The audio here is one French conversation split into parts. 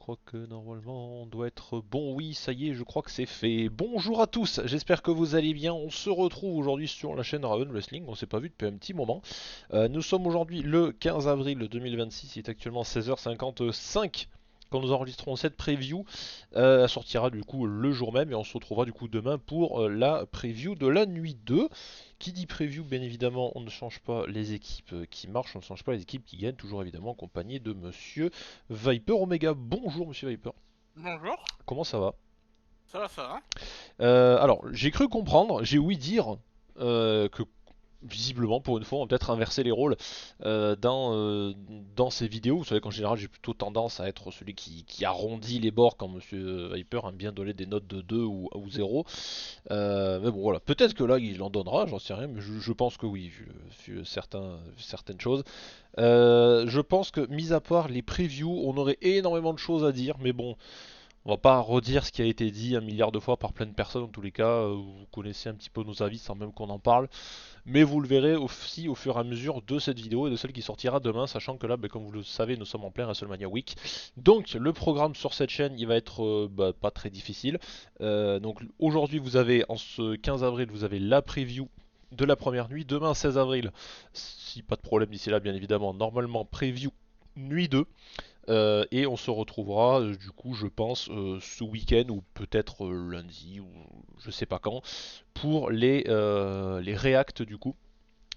crois que normalement on doit être bon. Oui, ça y est, je crois que c'est fait. Bonjour à tous, j'espère que vous allez bien. On se retrouve aujourd'hui sur la chaîne Raven Wrestling. On s'est pas vu depuis un petit moment. Nous sommes aujourd'hui le 15 avril 2026. Il est actuellement 16h55 quand nous enregistrons cette preview. Elle sortira du coup le jour même et on se retrouvera du coup demain pour la preview de la nuit 2. Qui dit preview, bien évidemment, on ne change pas les équipes qui marchent, on ne change pas les équipes qui gagnent, toujours évidemment accompagné de Monsieur Viper Omega. Bonjour Monsieur Viper, Bonjour, comment ça va? ça va. Alors, j'ai cru comprendre, j'ai ouï dire que visiblement, pour une fois, on va peut-être inverser les rôles dans ces vidéos. Vous savez qu'en général, j'ai plutôt tendance à être celui qui arrondit les bords quand Monsieur Viper aime bien donner des notes de 2 ou 0. Mais bon, voilà, peut-être que là, il en donnera, j'en sais rien, mais je pense que oui, vu certaines choses. Je pense que, mis à part les previews, on aurait énormément de choses à dire, mais bon, on va pas redire ce qui a été dit un milliard de fois par plein de personnes. En tous les cas, vous connaissez un petit peu nos avis sans même qu'on en parle. Mais vous le verrez aussi au fur et à mesure de cette vidéo et de celle qui sortira demain, sachant que là, comme vous le savez, nous sommes en plein WrestleMania Week. Donc le programme sur cette chaîne, il va être pas très difficile. Donc aujourd'hui, vous avez, en ce 15 avril, vous avez la preview de la première nuit. Demain, 16 avril, si pas de problème d'ici là, bien évidemment, normalement, preview nuit 2. Et on se retrouvera du coup je pense ce week-end ou peut-être lundi ou je sais pas quand pour les reacts du coup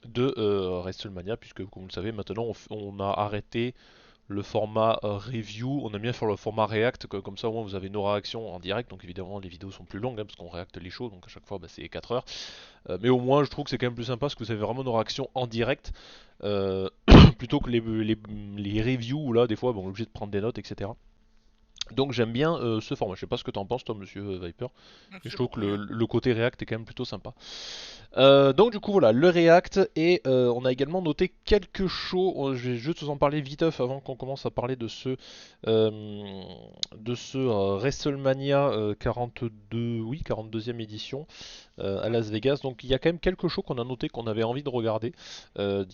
de WrestleMania puisque comme vous le savez maintenant on a arrêté le format review, on aime bien faire le format react, comme ça au moins vous avez nos réactions en direct, donc évidemment les vidéos sont plus longues hein, parce qu'on réacte les shows, donc à chaque fois bah, c'est 4 heures. Mais au moins je trouve que c'est quand même plus sympa parce que vous avez vraiment nos réactions en direct, euh, plutôt que les reviews où là des fois bon, on est obligé de prendre des notes, etc. Donc j'aime bien ce format. Je sais pas ce que t'en penses toi, Monsieur Viper, mais je C'est trouve beaucoup que mieux. le côté React est quand même plutôt sympa. Donc du coup voilà, le React et on a également noté quelques shows. Je vais juste vous en parler viteuf avant qu'on commence à parler de ce WrestleMania 42, oui 42e édition à Ouais. Las Vegas. Donc il y a quand même quelques shows qu'on a noté qu'on avait envie de regarder,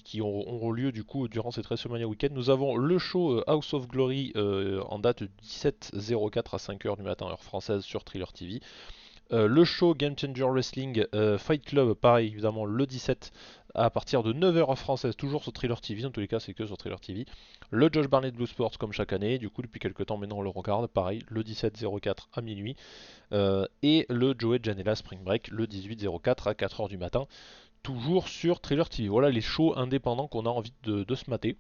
qui auront lieu du coup durant cette WrestleMania Weekend. Nous avons le show House of Glory en date 17-04 à 5h du matin heure française sur Thriller TV. Le show Game Changer Wrestling Fight Club, pareil évidemment le 17 à partir de 9h heure française, toujours sur Thriller TV, dans tous les cas c'est que sur Thriller TV. Le Josh Barnett Blue Sports comme chaque année, du coup depuis quelques temps maintenant on le regarde, pareil, le 17-04 à minuit. Et le Joey Janela Spring Break le 18-04 à 4h du matin, toujours sur Thriller TV. Voilà les shows indépendants qu'on a envie de se mater.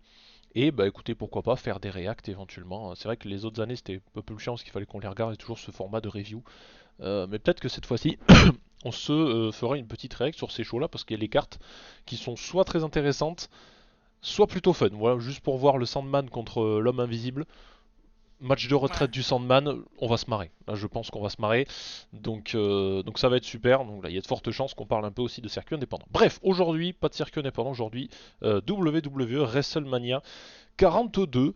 Et bah écoutez, pourquoi pas faire des reacts éventuellement. C'est vrai que les autres années c'était un peu plus chiant parce qu'il fallait qu'on les regarde et toujours ce format de review. Mais peut-être que cette fois-ci, on se fera une petite réact sur ces shows-là parce qu'il y a les cartes qui sont soit très intéressantes, soit plutôt fun. Voilà, juste pour voir le Sandman contre l'homme invisible. Match de retraite Ouais. du Sandman, on va se marrer. Là, je pense qu'on va se marrer. Donc ça va être super. Donc là, il y a de fortes chances qu'on parle un peu aussi de circuit indépendant. Bref, aujourd'hui, pas de circuit indépendant. Aujourd'hui, WWE WrestleMania 42.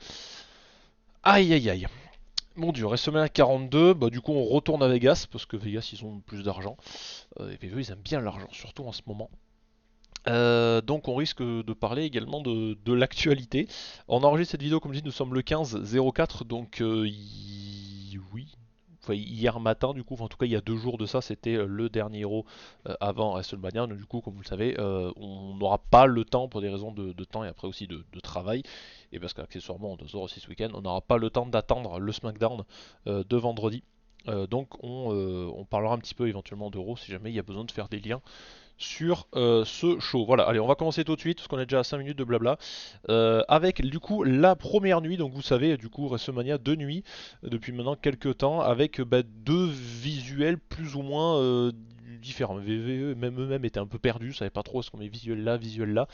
Aïe aïe aïe. Mon dieu, WrestleMania 42, bah du coup on retourne à Vegas, parce que Vegas ils ont plus d'argent. Et puis eux ils aiment bien l'argent, surtout en ce moment. Donc on risque de parler également de l'actualité. On enregistre cette vidéo, comme je dis, nous sommes le 15-04, donc oui. Enfin, hier matin, du coup, enfin, en tout cas il y a 2 jours de ça, c'était le dernier Raw avant WrestleMania. Donc, du coup, comme vous le savez, on n'aura pas le temps pour des raisons de temps et après aussi de travail. Et parce qu'accessoirement, on doit aussi ce week-end, on n'aura pas le temps d'attendre le SmackDown de vendredi. Donc on parlera un petit peu éventuellement d'Euro si jamais il y a besoin de faire des liens sur ce show. Voilà, allez, on va commencer tout de suite parce qu'on est déjà à 5 minutes de blabla. Avec du coup la première nuit, donc vous savez, du coup WrestleMania 2 nuits depuis maintenant quelques temps, avec bah, deux visuels plus ou moins différents. VVE, même eux-mêmes étaient un peu perdus, savaient pas trop est-ce qu'on met visuel là, visuel là.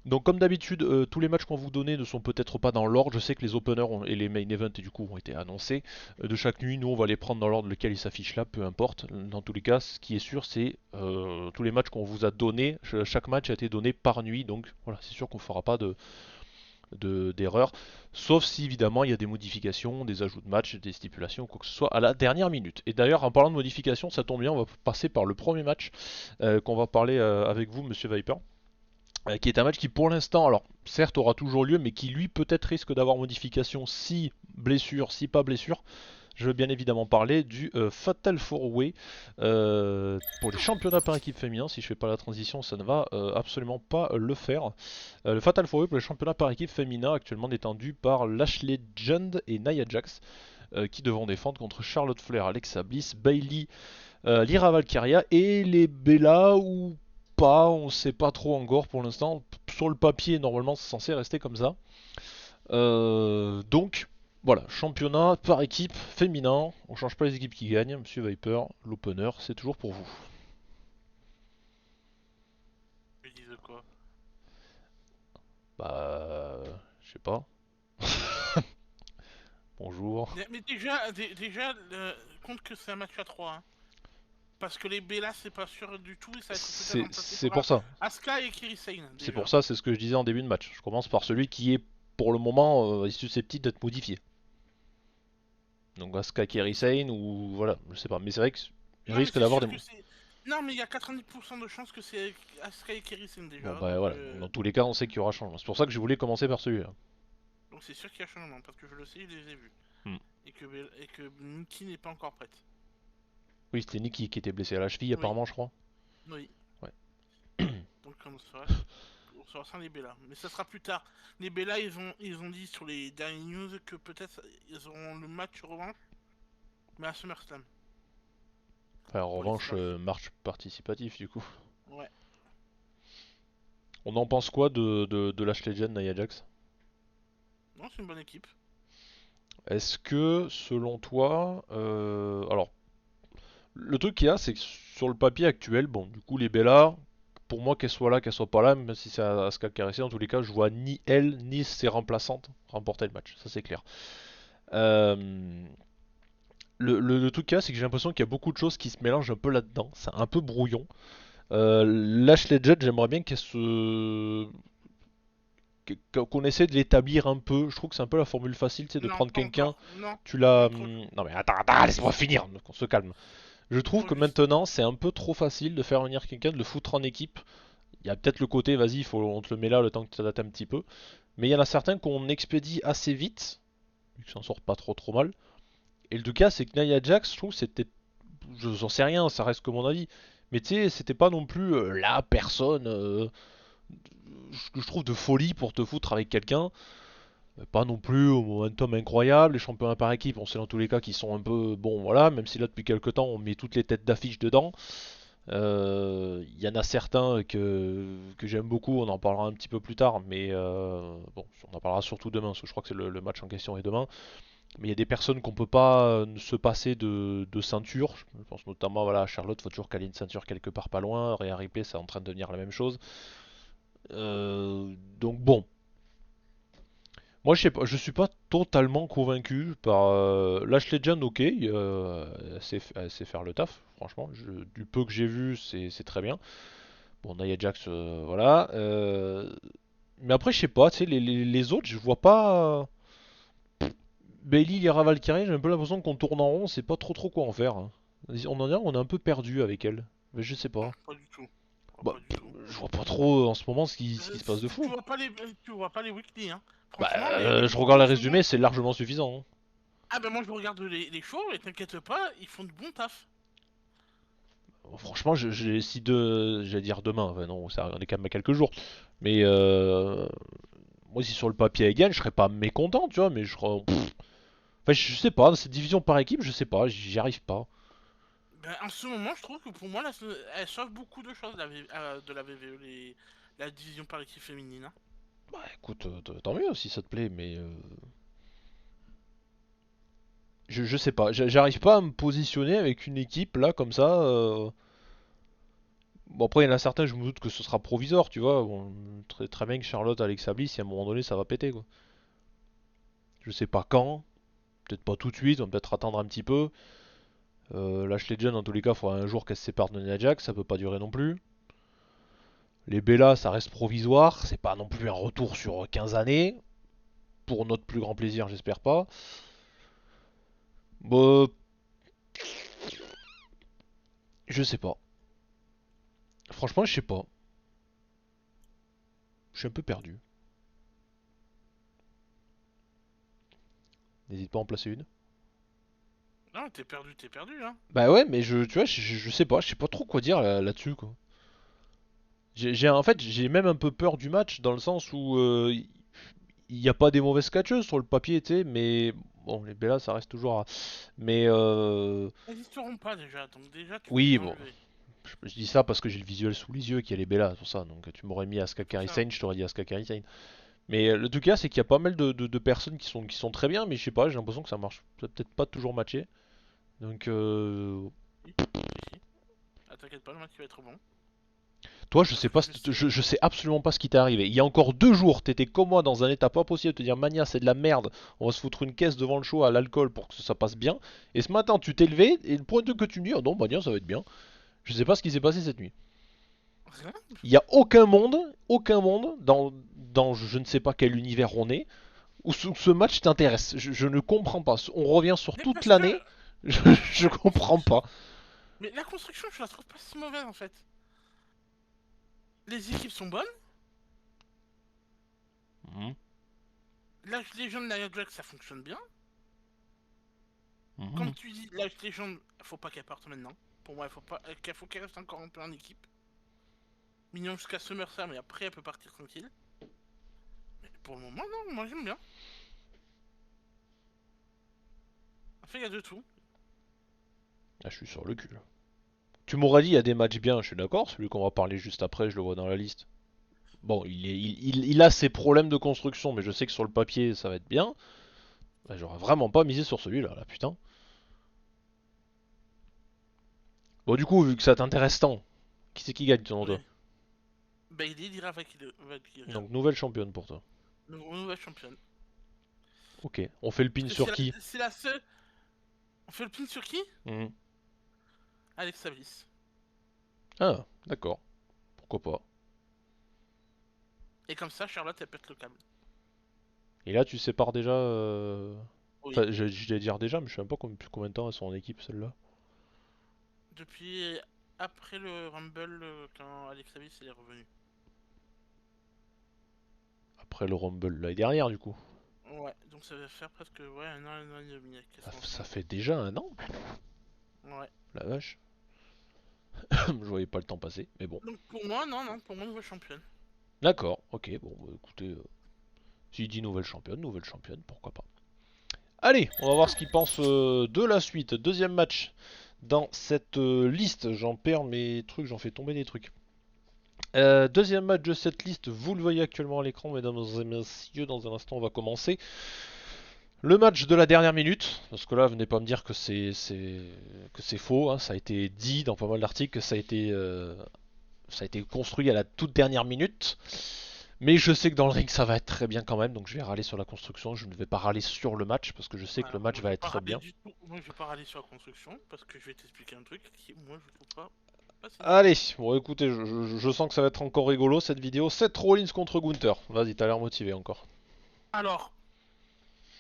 Donc comme d'habitude, tous les matchs qu'on vous donnait ne sont peut-être pas dans l'ordre. Je sais que les openers et les main events et du coup ont été annoncés de chaque nuit. Nous on va les prendre dans l'ordre lequel ils s'affichent là, peu importe. Dans tous les cas, ce qui est sûr, c'est tous les matchs qu'on vous a donnés. Chaque match a été donné par nuit, donc voilà, c'est sûr qu'on ne fera pas d'erreur. Sauf si évidemment il y a des modifications, des ajouts de match, des stipulations, quoi que ce soit à la dernière minute. Et d'ailleurs, en parlant de modifications, ça tombe bien, on va passer par le premier match qu'on va parler avec vous, Monsieur Viper. qui est un match qui pour l'instant, alors certes aura toujours lieu, mais qui lui peut-être risque d'avoir modification si blessure, si pas blessure. Je veux bien évidemment parler du Fatal 4-Way pour les championnats par équipe féminin. Si je fais pas la transition, ça ne va absolument pas le faire. Le Fatal 4-Way pour les championnats par équipe féminin, actuellement détendu par Lashley Jund et Nia Jax, qui devront défendre contre Charlotte Flair, Alexa Bliss, Bayley, Lyra Valkyria et les Bella ou pas, on sait pas trop encore pour l'instant. Sur le papier, normalement, c'est censé rester comme ça. Donc, voilà, championnat par équipe féminin. On change pas les équipes qui gagnent. Monsieur Viper, l'opener, c'est toujours pour vous. Ils disent quoi? Bah, je sais pas. Bonjour. Mais déjà, compte que c'est un match à 3. Hein. Parce que les Bella, c'est pas sûr du tout et ça va être peut-être remplacé C'est par pour ça. Asuka et Kairi Sane, C'est pour déjà. ça, c'est ce que je disais en début de match. Je commence par celui qui est pour le moment susceptible d'être modifié. Donc Asuka Kairi Sane ou voilà, je sais pas. Mais c'est vrai qu'il Non, mais risque c'est d'avoir sûr des. que c'est. Non, mais il y a 90% de chances que c'est Asuka et Kairi Sane, Bon déjà. bah Donc, voilà, dans tous les cas on sait qu'il y aura changement. C'est pour ça que je voulais commencer par celui-là. donc c'est sûr qu'il y a changement, parce que je le sais, je les ai vus. Hmm. Et que Nikki n'est pas encore prête. Oui, c'était Nikki qui était blessé à la cheville Oui, apparemment, je crois. oui. Ouais. Donc, comme ça, on sera sans les Bella. Mais ça sera plus tard. Les Bella, ils ont dit sur les dernières news que peut-être ils auront le match revanche, mais à SummerSlam. Enfin, en Pour les revanche, titres. marche participatif du coup. Ouais. On en pense quoi de Lashley Legend Nia Jax? Non, c'est une bonne équipe. Est-ce que, selon toi, alors, le truc qu'il y a, c'est que sur le papier actuel, bon, du coup, les Bella, pour moi, qu'elles soient là, qu'elles soient pas là, même si c'est Asuka qui a resté, dans tous les cas, je vois ni elle, ni ses remplaçantes remporter le match, ça c'est clair. Euh, le truc qu'il y a, c'est que j'ai l'impression qu'il y a beaucoup de choses qui se mélangent un peu là-dedans, c'est un peu brouillon. Lashley Judd, j'aimerais bien qu'on essaie de l'établir un peu. Je trouve que c'est un peu la formule facile, tu sais, de Non, prendre pas quelqu'un, encore. Non, tu pas l'as. encore. Non mais attends, laisse-moi finir, donc on se calme. Je trouve Trop que juste. maintenant, c'est un peu trop facile de faire venir quelqu'un, de le foutre en équipe. Il y a peut-être le côté, vas-y, on te le met là le temps que tu t'adaptes un petit peu. Mais il y en a certains qu'on expédie assez vite, vu que ça en sort pas trop mal. Et le cas, c'est que Nia Jax, je trouve, c'était. J'en sais rien, ça reste que mon avis. Mais tu sais, c'était pas non plus la personne que je trouve de folie pour te foutre avec quelqu'un. Pas non plus au momentum incroyable. Les championnats par équipe, on sait dans tous les cas qu'ils sont un peu. Bon, voilà, même si là, depuis quelques temps, on met toutes les têtes d'affiche dedans. Il y en a certains que j'aime beaucoup, on en parlera un petit peu plus tard, mais bon, on en parlera surtout demain, parce que je crois que c'est le match en question est demain. Mais il y a des personnes qu'on peut pas se passer de ceinture. Je pense notamment voilà, à Charlotte, faut toujours qu'elle ait une ceinture quelque part pas loin. Rhea Ripley, c'est en train de devenir la même chose. Donc bon, moi je sais pas, je suis pas totalement convaincu par Lashley Legend, ok, elle sait faire le taf, franchement. Du peu que j'ai vu, c'est très bien. Bon, Nia Jax, voilà. Mais après, je sais pas, tu sais, les autres, je vois pas. Bailey, Lyra Valkyrie, j'ai un peu l'impression qu'on tourne en rond, c'est pas trop quoi en faire, hein. On en a, on est un peu perdu avec elle. Mais je sais Non, pas. pas du tout. Bah, Pas du tout. je vois pas trop en ce moment ce qui se passe de Tu fou. vois pas les, tu vois pas les weekly, hein. Bah, Franchement, les je shows regarde en les ce moment. résumés, c'est largement suffisant, hein. Ah ben moi je regarde les shows et t'inquiète pas, ils font de bon taf. Franchement, si j'allais dire demain, enfin non, ça, on est quand même à quelques jours. Mais moi, si sur le papier elle gagne, je serais pas mécontent, tu vois, mais je serais. Enfin, je sais pas, dans cette division par équipe, je sais pas, j'y arrive pas. Ben, en ce moment, je trouve que pour moi, elle sauve beaucoup de choses de la VVE, la division par équipe féminine. Hein. Bah écoute, tant mieux si ça te plaît, mais je sais pas, j'arrive pas à me positionner avec une équipe là comme ça. Bon après il y en a certains, je me doute que ce sera provisoire, tu vois. Bon, très bien que Charlotte, Alexa Bliss, si à un moment donné ça va péter quoi. Je sais pas quand, peut-être pas tout de suite, on va peut-être attendre un petit peu. Lashley Legend dans tous les cas, il faudra un jour qu'elle se sépare de Nia Jax, ça peut pas durer non plus. Les Bella, ça reste provisoire, c'est pas non plus un retour sur 15 années. Pour notre plus grand plaisir, j'espère pas. Bah, je sais pas. Franchement, je sais pas. suis un peu perdu. N'hésite pas à en placer une. Non, t'es perdu, hein. Bah ouais, mais tu vois, je sais pas trop quoi dire là-dessus, quoi. En fait, j'ai même un peu peur du match dans le sens où il n'y a pas des mauvaises catcheuses sur le papier, tu sais, mais bon, les Bella, ça reste toujours Mais Elles y seront pas déjà, donc déjà tu peux oui, les bon, enlever. je dis ça parce que j'ai le visuel sous les yeux qui a les Bella, pour ça. Donc tu m'aurais mis Asuka C'est ça. Karisane, je t'aurais dit Asuka Karisane. Mais le tout cas, c'est qu'il y a pas mal de personnes qui sont très bien, mais je sais pas, j'ai l'impression que ça marche peut-être pas toujours matché. Donc Si, si. Ah, t'inquiète pas, le match va être bon. toi, je Parce sais que pas, je sais. je sais absolument pas ce qui t'est arrivé. Il y a encore 2 jours, t'étais comme moi dans un état pas possible de te dire Mania, c'est de la merde, on va se foutre une caisse devant le show à l'alcool pour que ça passe bien. Et ce matin, tu t'es levé et le premier truc que tu me dis, oh non, Mania, ça va être bien. Je sais pas ce qui s'est passé cette nuit. Rien. Il y a aucun monde dans je ne sais pas quel univers on est où ce match t'intéresse. Je ne comprends pas. On revient sur Mais toute parce que l'année, je, je la comprends construction. pas. Mais la construction, je la trouve pas si mauvaise en fait. Les équipes sont bonnes. Mhm, L'âge légende de Nia Jax, ça fonctionne bien. mhm. Comme tu dis, l'âge légende, faut pas qu'elle parte maintenant. Pour moi, il faut pas, faut qu'elle reste encore un peu en équipe. Mignon jusqu'à SummerSlam, mais après, elle peut partir tranquille. Mais pour le moment, non, moi j'aime bien. En fait, il y a de tout. Ah, je suis sur le cul là. Tu m'aurais dit il y a des matchs bien, je suis d'accord. Celui qu'on va parler juste après, je le vois dans la liste. Bon, il a ses problèmes de construction, mais je sais que sur le papier ça va être bien. Bah, j'aurais vraiment pas misé sur celui-là, là, putain. Bon, du coup, vu que ça t'intéresse tant, qui c'est qui gagne selon toi? Oui. Bailey dira Valkyria. Donc, nouvelle championne pour toi. Nouvelle championne. Ok, on fait le pin Parce que sur qui? c'est la seule. On fait le pin sur qui? Mhm. Alexa Bliss. Ah, d'accord. Pourquoi pas. Et comme ça, Charlotte, elle pète le câble. Et là, tu sépares déjà. Oui. Enfin, je vais dire déjà, mais je sais même pas combien de temps elles sont en équipe, celle-là. Depuis après le Rumble, quand Alexa Bliss elle est revenue. Après le Rumble l'année dernière, du coup. Ouais, donc ça va faire presque ouais, un an et demi qu'elles Ça, sont ça ensemble. fait déjà un an, Ouais. la vache. Je voyais pas le temps passer, mais bon. Donc pour moi, non, non, pour moi, nouvelle championne. D'accord, ok, bon, bah, écoutez, s'il dit nouvelle championne, pourquoi pas. Allez, on va voir ce qu'il pense de la suite. Deuxième match dans cette liste. J'en perds mes trucs, j'en fais tomber des trucs. Deuxième match de cette liste, vous le voyez actuellement à l'écran, mesdames et messieurs. Dans un instant, on va commencer le match de la dernière minute. Parce que là, venez pas me dire que c'est faux. Hein. Ça a été dit dans pas mal d'articles que ça a été construit à la toute dernière minute. Mais je sais que dans le ring ça va être très bien quand même, donc je vais râler sur la construction, je ne vais pas râler sur le match parce que je sais que le Alors, match moi je va vais pas être râler bien. du tout. Moi je vais pas râler sur la construction parce que je vais t'expliquer un truc qui, moi je trouve pas si dingue. Allez, bon écoutez, je sens que ça va être encore rigolo cette vidéo. Seth Rollins contre Gunther. Vas-y, t'as l'air motivé encore. Alors,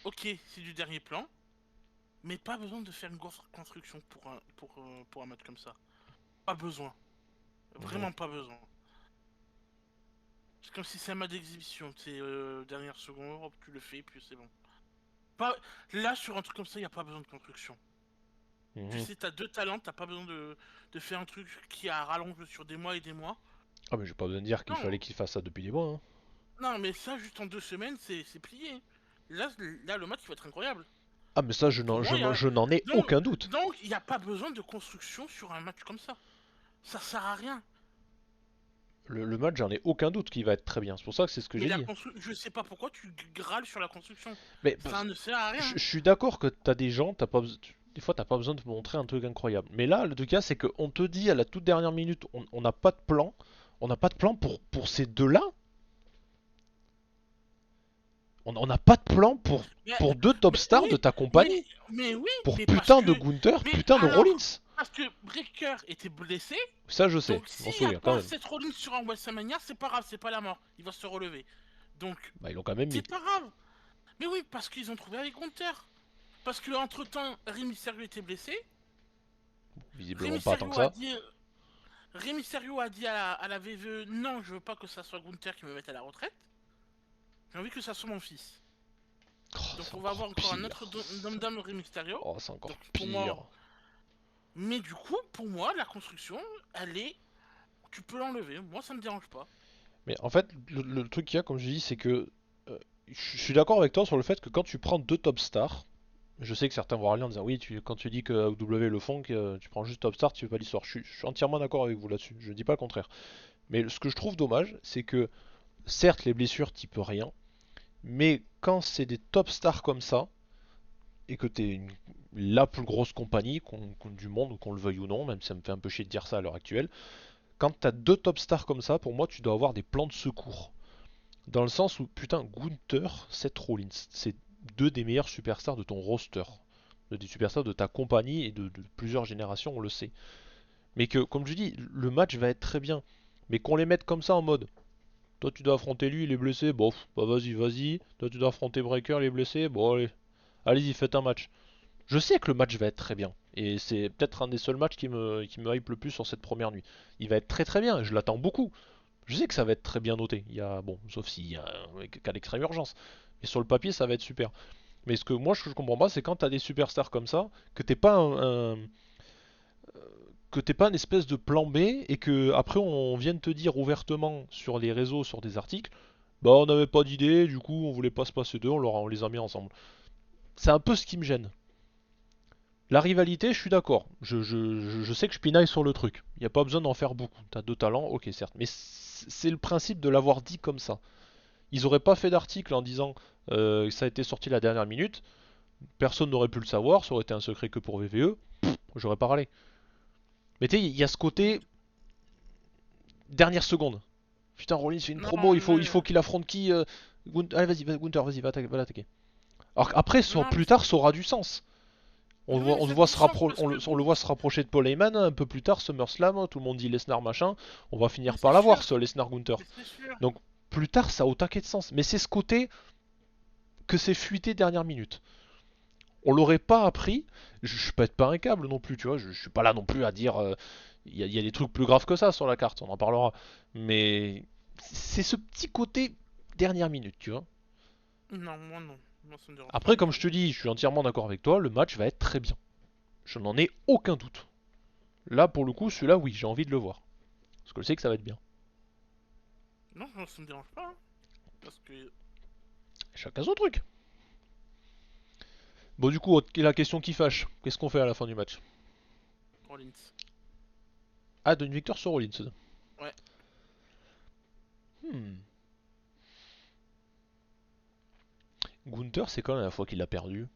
ok, c'est du dernier plan, mais pas besoin de faire une grosse construction pour un match comme ça. Pas besoin. Mhm. Vraiment pas besoin. C'est comme si c'est un match d'exhibition, c'est dernière seconde, hop, tu le fais, puis c'est bon. Pas... Là, sur un truc comme ça, il n'y a pas besoin de construction. Tu Mhm. sais, t'as deux talents, t'as pas besoin de faire un truc qui a rallonge sur des mois et des mois. Ah mais j'ai pas besoin de dire qu'il Non, fallait qu'il fasse ça depuis des mois. Hein. non, mais ça, juste en 2 semaines, c'est plié. Là, le match, il va être incroyable. Ah mais ça, Donc, pour moi, je n'en ai donc, aucun doute. donc, il n'y a pas besoin de construction sur un match comme ça. Ça sert à rien. Le match, j'en ai aucun doute qu'il va être très bien. C'est pour ça que c'est ce que Mais j'ai dit. je sais pas pourquoi tu râles sur la construction. Mais Ça ne sert à rien. je suis d'accord que t'as des gens, t'as pas besoin. Des fois, t'as pas besoin de montrer un truc incroyable. Mais là, le cas, c'est qu'on te dit à la toute dernière minute, on n'a pas de plan. On n'a pas de plan pour ces deux-là. On n'a pas de plan Mais, pour deux top mais stars oui, de ta mais, compagnie. mais oui, Pour mais parce putain de que. Gunther, Mais putain de alors, Rollins. parce que Breaker était blessé, Ça, je sais. donc Je m'en s'il n'y a souviens quand pas même. cette Rollins sur un WrestleMania, c'est pas grave, c'est pas la mort. Il va se relever. Donc, Bah, ils l'ont quand même mis. c'est pas grave. Mais oui, parce qu'ils ont trouvé avec Gunther. Parce que entre temps, Rey Mysterio était blessé. Rey Visiblement pas tant que Mysterio a ça. dit. Rey Mysterio a dit à la VVE non, je veux pas que ça soit Gunther qui me mette à la retraite. J'ai envie que ça soit mon fils. Oh, Donc c'est on va encore avoir encore un autre pire. Dom-Dom Rey Mysterio. Oh, c'est encore Donc pour pire. moi. Mais du coup, pour moi, la construction, elle est. Tu peux l'enlever. Moi, ça me dérange pas. Mais en fait, le truc qu'il y a, comme je dis, c'est que je suis d'accord avec toi sur le fait que quand tu prends deux top stars, je sais que certains vont râler en disant oui, quand tu dis que AEW le font, que tu prends juste top star, tu fais pas l'histoire. Je suis entièrement d'accord avec vous là-dessus. Je dis pas le contraire. Mais ce que je trouve dommage, c'est que certes les blessures, t'y peux rien, mais quand c'est des top stars comme ça et que t'es la plus grosse compagnie du monde, qu'on le veuille ou non, même si ça me fait un peu chier de dire ça à l'heure actuelle, quand t'as deux top stars comme ça, pour moi, tu dois avoir des plans de secours. Dans le sens où, putain, Gunther, Seth Rollins, c'est deux des meilleurs superstars de ton roster. Des superstars de ta compagnie et de plusieurs générations, on le sait. Mais que, comme je dis, le match va être très bien. Mais qu'on les mette comme ça en mode, toi tu dois affronter lui, il est blessé, bon, bah vas-y, vas-y. Toi tu dois affronter Breaker, il est blessé, bon allez, allez-y, faites un match. Je sais que le match va être très bien. Et c'est peut-être un des seuls matchs qui me hype le plus sur cette première nuit. Il va être très très bien, je l'attends beaucoup. Je sais que ça va être très bien noté. Il y a, bon, sauf s'il y a un cas d'extrême urgence. Mais sur le papier, ça va être super. Mais ce que je comprends pas, c'est quand t'as des superstars comme ça, que t'es pas que t'es pas une espèce de plan B et que après on vienne te dire ouvertement sur les réseaux, sur des articles, bah on n'avait pas d'idée, du coup on voulait pas se passer d'eux, on les a mis ensemble. C'est un peu ce qui me gêne. La rivalité, je suis d'accord. Je sais que je pinaille sur le truc. Il n'y a pas besoin d'en faire beaucoup. T'as deux talents, ok certes. Mais c'est le principe de l'avoir dit comme ça. Ils auraient pas fait d'article en disant ça a été sorti la dernière minute. Personne n'aurait pu le savoir. Ça aurait été un secret que pour VVE. J'aurais parlé. Mais tu sais, il y a ce côté dernière seconde. Putain, Rollins fait une Non, promo. Il faut mais. qu'il affronte qui Allez, vas-y, Gunther, vas-y, va l'attaquer. Alors qu'après, Non, plus tard, ça aura du sens. oui, mais On, ça a voit du se sens parce que. on le voit se rapprocher de Paul Heyman un peu plus tard, SummerSlam, tout le monde dit Lesnar machin, on va finir Mais par c'est l'avoir sûr. ce Lesnar Gunther. Mais c'est sûr. Donc plus tard ça a au taquet de sens. Mais c'est ce côté que c'est fuité dernière minute. On l'aurait pas appris, je pète pas un câble non plus, tu vois, je suis pas là non plus à dire il y a des trucs plus graves que ça sur la carte, on en parlera. Mais c'est ce petit côté dernière minute, tu vois. Non, moi non. Moi, ça me dérange pas Après, du comme tout. je te dis, je suis entièrement d'accord avec toi, le match va être très bien. Je n'en ai aucun doute. Là, pour le coup, celui-là, oui, j'ai envie de le voir. Parce que je sais que ça va être bien. Non, moi, ça me dérange pas. Hein, parce que. Chacun son truc. Bon, du coup, la question qui fâche. Qu'est-ce qu'on fait à la fin du match? Rollins. Ah, d'une victoire sur Rollins. Ouais. Hmm. Gunther, c'est quand même la fois qu'il a perdu.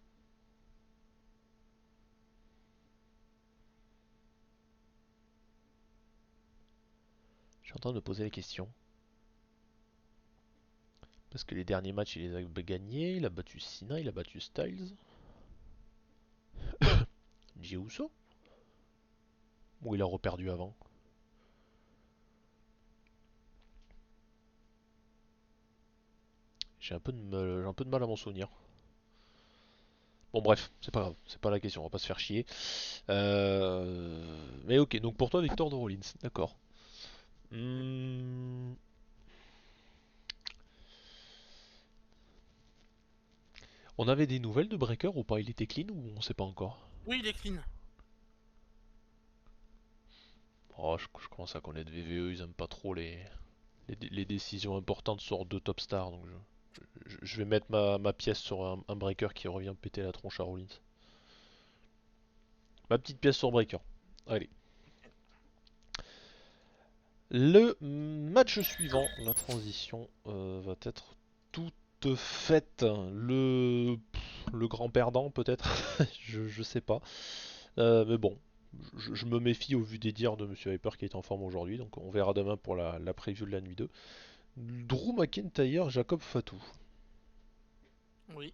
Je suis en train de me poser la question. Parce que les derniers matchs, il les a gagnés. Il a battu Cena, il a battu Styles. Jey Uso? Ou il a reperdu avant? J'ai un peu de mal à m'en souvenir. Bon bref, c'est pas grave, c'est pas la question, on va pas se faire chier. Mais ok, donc pour toi, victoire de Rollins, d'accord. Hmm. On avait des nouvelles de Breaker ou pas? Il était clean ou on sait pas encore? Oui, il est clean. Oh, je commence à connaître VVE, ils aiment pas trop les décisions importantes sur deux top stars, donc je vais mettre ma pièce sur un Breaker qui revient péter la tronche à Rollins. Ma petite pièce sur Breaker. Allez. Le match suivant, la transition va être toute faite. Le grand perdant peut-être, je sais pas. Mais bon, je me méfie au vu des dires de Monsieur Hyper qui est en forme aujourd'hui, donc on verra demain pour la preview de la nuit 2. Drew McIntyre, Jacob Fatou. Oui.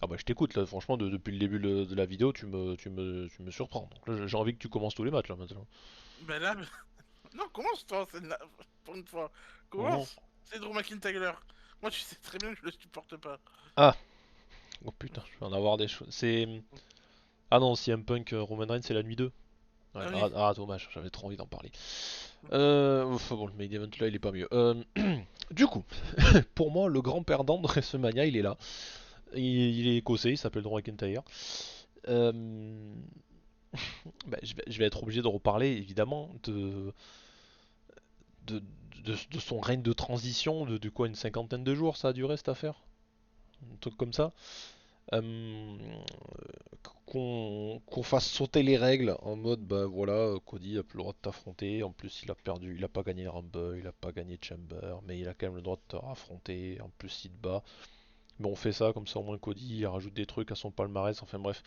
Ah bah je t'écoute là, franchement depuis le début de la vidéo tu me surprends. Donc là j'ai envie que tu commences tous les matchs là maintenant. Ben là. Non, commence toi, pour une fois. Mhm. Commence. C'est Drew McIntyre. Moi, tu sais très bien que je le supporte pas. Ah, oh putain, je vais en avoir des choses. C'est... Ah non, CM Punk Roman Reigns c'est la nuit 2. Ouais, Ah oui. dommage, j'avais trop envie d'en parler. Enfin bon, le main event là, il est pas mieux. Du coup, pour moi, le grand perdant de WrestleMania, il est là. Il est écossais, il s'appelle Drew McIntyre. Euh, je vais être obligé de reparler, évidemment, de, de son règne de transition, de quoi, une cinquantaine de jours ça a duré cette affaire? Un truc comme ça. Euh, qu'on fasse sauter les règles en mode bah voilà, Cody a plus le droit de t'affronter, en plus il a perdu, il a pas gagné Rumble, il a pas gagné Chamber, mais il a quand même le droit de te affronter, en plus il te bat. Mais on fait ça comme ça au moins Cody il rajoute des trucs à son palmarès, enfin bref.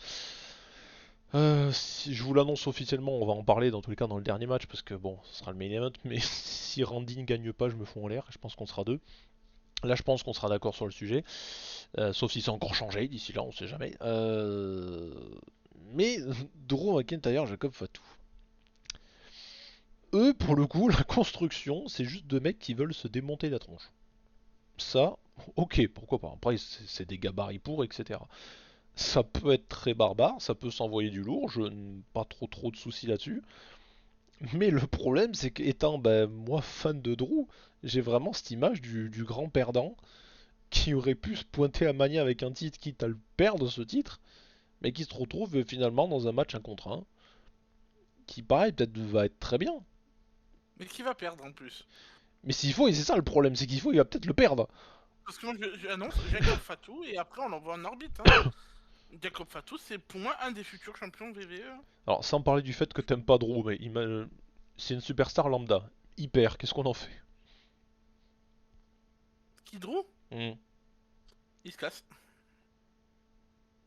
Si je vous l'annonce officiellement, on va en parler dans tous les cas dans le dernier match parce que bon, ce sera le main event, mais si Randy ne gagne pas, je me fous en l'air, je pense qu'on sera deux. Là, je pense qu'on sera d'accord sur le sujet. Sauf si c'est encore changé d'ici là, on sait jamais. Mais Drew McIntyre, Jacob Fatou. Eux, pour le coup, la construction, c'est juste deux mecs qui veulent se démonter la tronche. Ça, ok, pourquoi pas. Après, c'est des gabarits pour, etc. Ça peut être très barbare, ça peut s'envoyer du lourd, je n'ai pas trop de soucis là-dessus. Mais le problème, c'est qu'étant ben, moi fan de Drew, j'ai vraiment cette image du grand perdant qui aurait pu se pointer à Mania avec un titre, quitte à le perdre ce titre, mais qui se retrouve finalement dans un match 1 contre 1, qui pareil peut-être va être très bien. Mais qui va perdre en plus? Mais s'il faut, et c'est ça le problème, c'est qu'il faut, il va peut-être le perdre. Parce que moi, j'annonce Jacob Fatou et après on l'envoie en orbite. Hein. Jacob Fatou, c'est pour moi un des futurs champions WWE. Alors sans parler du fait que t'aimes pas Drew, mais c'est une superstar lambda. Hyper, qu'est-ce qu'on en fait? Kidro, Hmm. il se casse.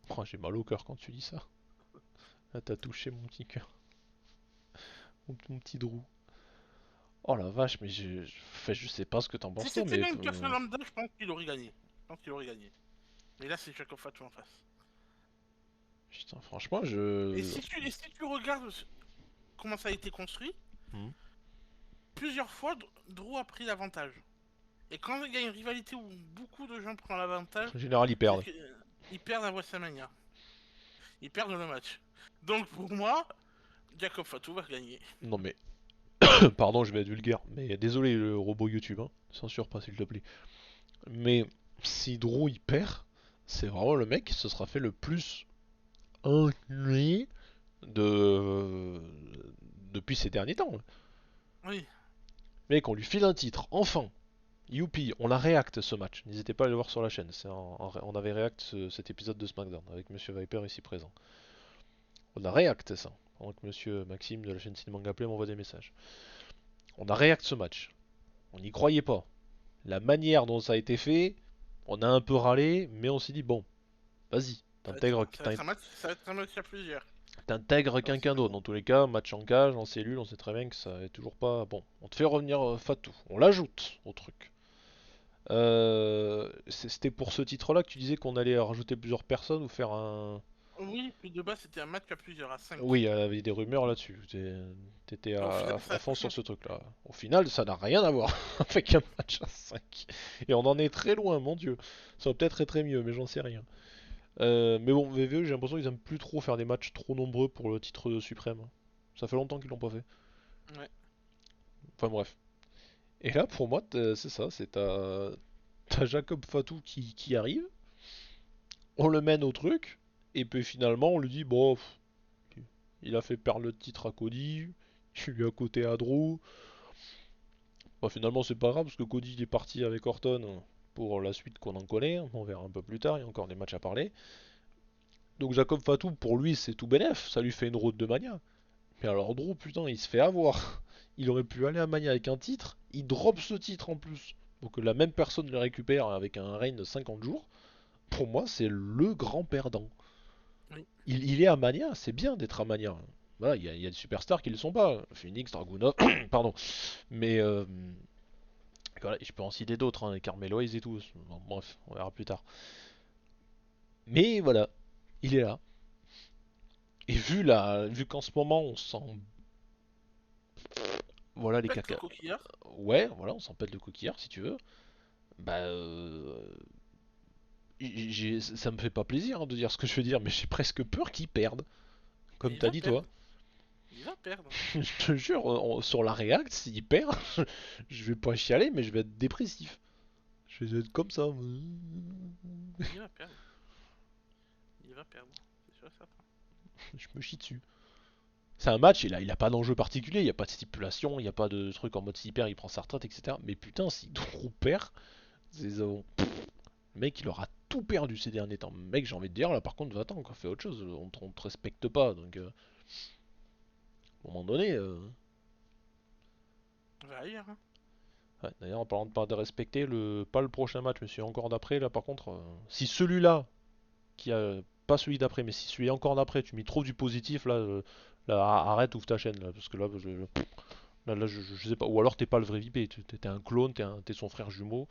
Oh, j'ai mal au cœur quand tu dis ça. Là t'as touché mon petit cœur. Mon petit Drew. Oh la vache, mais enfin, je sais pas ce que t'en Si penses toi, c'était mais... une personne lambda, je pense qu'il aurait gagné. Je pense qu'il aurait gagné. Mais là, c'est Jacob Fatou en face. Putain, franchement, Et si tu regardes comment ça a été construit, Hmm. plusieurs fois, Drew a pris l'avantage. Et quand il y a une rivalité où beaucoup de gens prennent l'avantage, En général, ils c'est perdent. qu'ils perdent à WrestleMania. Ils perdent le match. Donc pour moi, Jacob Fatou va gagner. Non mais... Pardon, je vais être vulgaire, mais désolé le robot YouTube, hein. Censure pas s'il te plaît. Mais si Drew il perd, c'est vraiment le mec qui se sera fait le plus ennuyé de depuis ces derniers temps. Oui. Mec, on lui file un titre, enfin. Youpi, on a react ce match. N'hésitez pas à le voir sur la chaîne. On avait react cet épisode de SmackDown avec Monsieur Viper ici présent. On a react ça. Pendant que Monsieur Maxime de la chaîne Cinemanga Play m'envoie des messages. On a react ce match. On n'y croyait pas. La manière dont ça a été fait, on a un peu râlé, mais on s'est dit bon, vas-y, Ça va être un match à plusieurs. t'intègres Donc quelqu'un c'est d'autre. bon. Dans tous les cas, match en cage, en cellule, on sait très bien que ça est toujours pas bon. On te fait revenir Fatou, on l'ajoute au truc. C'était pour ce titre-là que tu disais qu'on allait rajouter plusieurs personnes ou faire un. Oui, puis de base c'était un match à plusieurs, à 5. Oui, il y avait des rumeurs là-dessus. T'étais Au final, à ça a fond été sur 5. ce truc-là. Au final, ça n'a rien à voir avec un match à 5. Et on en est très loin, mon dieu. Ça aurait peut-être être mieux, mais j'en sais rien. Mais bon, VVE, j'ai l'impression qu'ils aiment plus trop faire des matchs trop nombreux pour le titre suprême. Ça fait longtemps qu'ils l'ont pas fait. Ouais. Enfin bref. Et là, pour moi, c'est ça, c'est t'as Jacob Fatou qui arrive, on le mène au truc, et puis finalement on lui dit, bon, il a fait perdre le titre à Cody, il lui a coté à Drew. Bon, finalement c'est pas grave, parce que Cody il est parti avec Orton pour la suite qu'on en connaît, on verra un peu plus tard, il y a encore des matchs à parler. Donc Jacob Fatou, pour lui, c'est tout bénef, ça lui fait une route de Mania. Mais alors Drew, putain, il se fait avoir. Il aurait pu aller à Mania avec un titre, il drop ce titre en plus. Donc la même personne le récupère avec un reign de 50 jours. Pour moi, c'est le grand perdant. Oui. Il est à Mania, c'est bien d'être à Mania. Voilà, il y a des superstars qui ne le sont pas. Phoenix, Dragunov, pardon. Mais voilà, je peux en citer d'autres, hein, les Carmelo et tout. Bon, bref, on verra plus tard. Mais voilà, il est là. Et vu qu'en ce moment on sent, voilà les Pète le caca, coquillard. ouais, voilà, on s'en pète le coquillard si tu veux. Bah, ça me fait pas plaisir hein, de dire ce que je veux dire, mais j'ai presque peur qu'ils perdent, Et comme il t'as va dit toi. perdre. Il va perdre. Je te jure, sur la React, s'il perd, je vais pas chialer, mais je vais être dépressif. Je vais être comme ça. Il va perdre. Il va perdre. C'est sûr et certain. Je me chie dessus. C'est un match, il a pas d'enjeu particulier, il n'y a pas de stipulation, il n'y a pas de truc en mode s'il perd, il prend sa retraite, etc. Mais putain, si Drew perd, le mec, il aura tout perdu ces derniers temps. Mec, j'ai envie de dire, là par contre, va-t'en, quoi, fais autre chose, on te respecte pas, donc à un moment donné. On va ailleurs, hein. Ouais, d'ailleurs, en parlant de pas de respecter, pas le prochain match, mais celui encore d'après, là par contre, si celui-là, qui a pas celui d'après, mais si celui encore d'après, tu m'y trouves du positif, là, là, arrête, ouvre ta chaîne, là, parce que là, je sais pas, ou alors t'es pas le vrai VIP, t'es un clone, t'es son frère jumeau,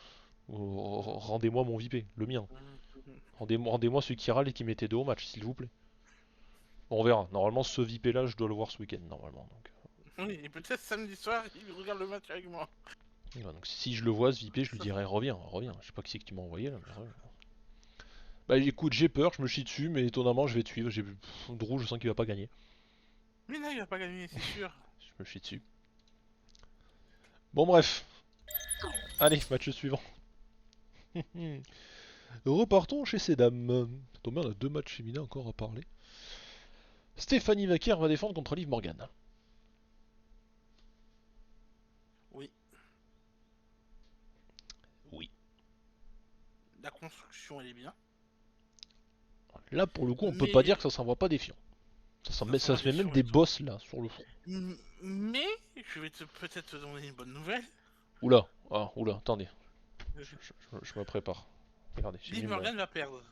rendez-moi mon VIP, le mien. Rendez-moi celui qui râle et qui mettait deux au match, s'il vous plaît. Bon, on verra. Normalement, ce VIP là, je dois le voir ce week-end, normalement. Donc, Oui, et peut-être samedi soir, il regarde le match avec moi. voilà, donc si je le vois, ce VIP, je lui Ça, dirai reviens, reviens. Je sais pas qui c'est que tu m'as envoyé là, mais reviens. Bah écoute, j'ai peur, je me chie dessus, mais étonnamment, je vais te suivre. Drew, je sens qu'il va pas gagner. mais là, il va pas gagner, c'est sûr. Je me chie dessus. Bon, bref. Allez, match suivant. Repartons chez ces dames. Tombé, on a deux matchs féminins encore à parler. Stéphanie Vaquer va défendre contre Liv Morgan. Oui, Oui. la construction, elle est bien. Là, pour le coup, on peut pas dire Mais que ça s'envoie pas défiant. ça Ça s'envoie se des met même fions des et tout. boss là, sur le front. Mais je vais peut-être te donner une bonne nouvelle. Oula, ah, oula, attendez. Je me prépare. Regardez, j'ai Liv mis mon. Morgan va perdre.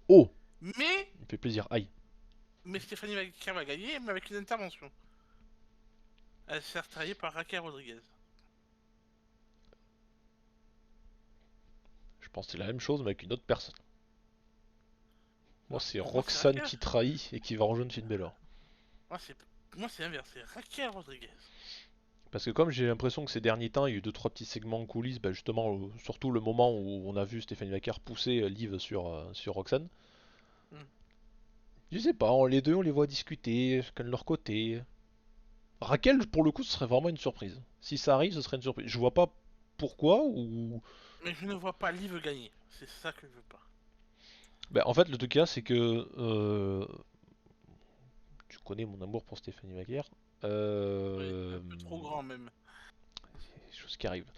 Oh, Mais, il me fait plaisir. Aïe. mais Stéphanie Vaquer va gagner, mais avec une intervention. Elle se faire tailler par Raquel Rodriguez. Je pense que c'est la même chose, mais avec une autre personne. Moi, Alors, c'est pour moi, c'est Roxane Raquel. qui trahit et qui va rejoindre Finn Balor. Moi, c'est l'inverse, c'est Raquel Rodriguez. Parce que comme j'ai l'impression que ces derniers temps, il y a eu deux trois petits segments en coulisses, bah justement, surtout le moment où on a vu Stéphanie Vaquer pousser Liv sur Roxane. Hmm. Je sais pas, les deux on les voit discuter, chacun de leur côté. Raquel, pour le coup, ce serait vraiment une surprise. Si ça arrive, ce serait une surprise. Je vois pas pourquoi ou. Mais je ne vois pas Liv gagner. C'est ça que je veux pas. Bah, en fait, le truc là, c'est que tu connais mon amour pour Stéphanie Vaquer. Oui, un peu trop grand même. Des choses qui arrivent,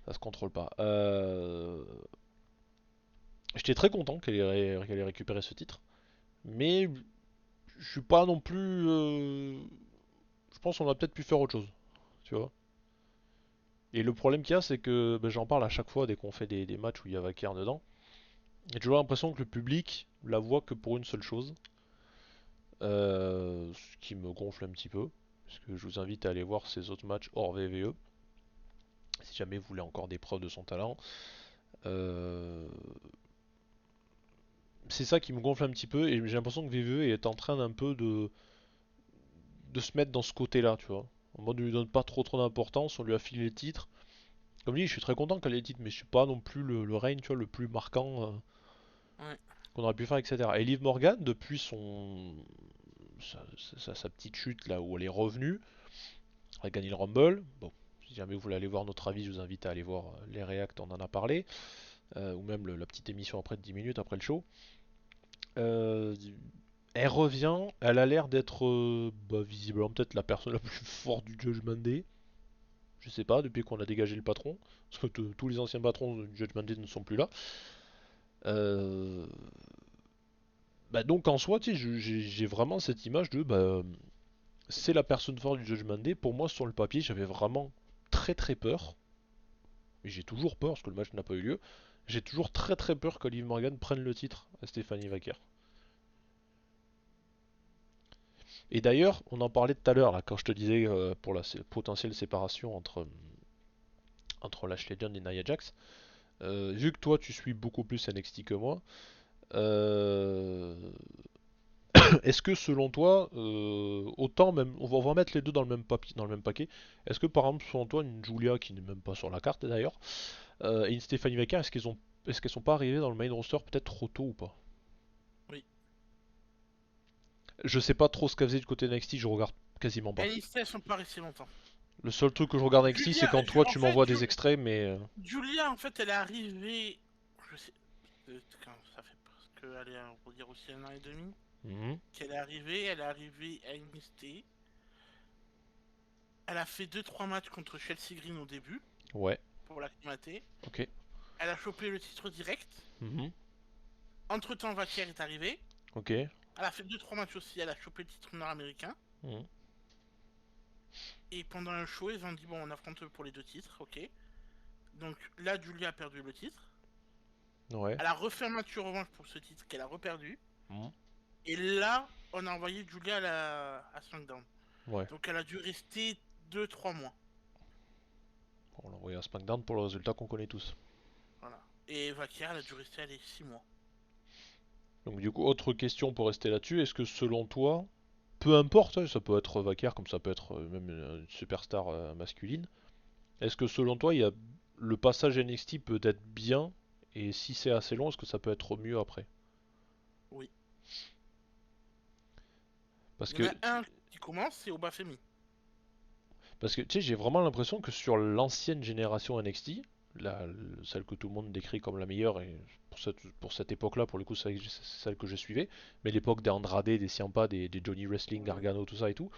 ça se contrôle pas. J'étais très content qu'elle ait récupéré ce titre, mais je suis pas non plus. Je pense qu'on a peut-être pu faire autre chose, tu vois. Et le problème qu'il y a, c'est que bah, j'en parle à chaque fois dès qu'on fait des matchs où il y a Vaquer dedans. J'ai toujours l'impression que le public la voit que pour une seule chose, ce qui me gonfle un petit peu. Parce que je vous invite à aller voir ses autres matchs hors VVE, si jamais vous voulez encore des preuves de son talent. Euh, c'est ça qui me gonfle un petit peu et j'ai l'impression que VVE est en train d'un peu de se mettre dans ce côté-là, tu vois. En mode, on lui donne pas trop d'importance, on lui a filé le titre. Comme dit, je suis très content qu'elle ait le titre, mais je suis pas non plus le règne, tu vois, le plus marquant Ouais. qu'on aurait pu faire, etc. Et Liv Morgan, depuis sa petite chute là où elle est revenue, elle a gagné le Rumble. Bon, si jamais vous voulez aller voir notre avis, je vous invite à aller voir les réacts, on en a parlé, ou même la petite émission après de 10 minutes après le show. Euh, Elle revient, elle a l'air d'être bah, visiblement peut-être la personne la plus forte du Judgment Day. Je sais pas, depuis qu'on a dégagé le patron, parce que tous les anciens patrons du Judgment Day ne sont plus là. Euh, Bah donc en soi, tu sais, j'ai vraiment cette image de bah, c'est la personne forte du Judgment Day. Pour moi, sur le papier, j'avais vraiment très peur. Et j'ai toujours peur parce que le match n'a pas eu lieu. J'ai toujours très peur que Liv Morgan prenne le titre à Stephanie Vaquer. Et d'ailleurs, on en parlait tout à l'heure là quand je te disais pour la potentielle séparation entre Lashley Young et Nia Jax. Vu que toi tu suis beaucoup plus NXT que moi, euh, est-ce que selon toi, autant même, on va mettre les deux dans le même papier, dans le même paquet. Est-ce que par exemple selon toi une Julia qui n'est même pas sur la carte d'ailleurs et une Stephanie Vaquer, est-ce qu'elles sont pas arrivées dans le main roster peut-être trop tôt ou pas? Oui. Je sais pas trop ce qu'elle faisait du côté NXT, je regarde quasiment pas. NXT, elles sont pas restées longtemps. Le seul truc que je regarde NXT, c'est quand toi En tu fait, m'envoies des extraits, mais Julia, en fait, elle est arrivée. Je sais. Quand ça fait presque, allez, on va dire aussi 1 an et demi. mhm, Qu'elle elle est arrivée à NXT. Elle a fait 2-3 matchs contre Chelsea Green au début, ouais, pour l'acclimater. ok, Elle a chopé le titre direct. mhm, Entre temps, Vaquier est arrivé. ok, Elle a fait 2-3 matchs aussi, elle a chopé le titre nord-américain. mhm, Et pendant un show, ils ont dit bon, on affronte pour les 2 titres, ok. Donc là, Julia a perdu le titre. ouais, Elle a refait un match de revanche pour ce titre qu'elle a reperdu. mhm, Et là, on a envoyé Julia à SmackDown. ouais. Donc elle a dû rester 2-3 mois. On l'a envoyé à SmackDown pour le résultat qu'on connaît tous. Voilà. Et Vaquier, elle a dû rester 6 mois. Donc du coup, autre question pour rester là-dessus, est-ce que selon toi, peu importe, hein, ça peut être Vacar comme ça peut être même une superstar masculine, est-ce que selon toi, le passage NXT peut être bien, et si c'est assez long, est-ce que ça peut être mieux après? Oui. Parce Il y que, en a un qui commence, c'est Obafemi. parce que tu sais, j'ai vraiment l'impression que sur l'ancienne génération NXT, celle que tout le monde décrit comme la meilleure, et pour cette époque-là, pour le coup, c'est celle que je suivais, mais l'époque des Andrade, des Ciampa, des Johnny Wrestling, Oui. Gargano, tout ça et tout,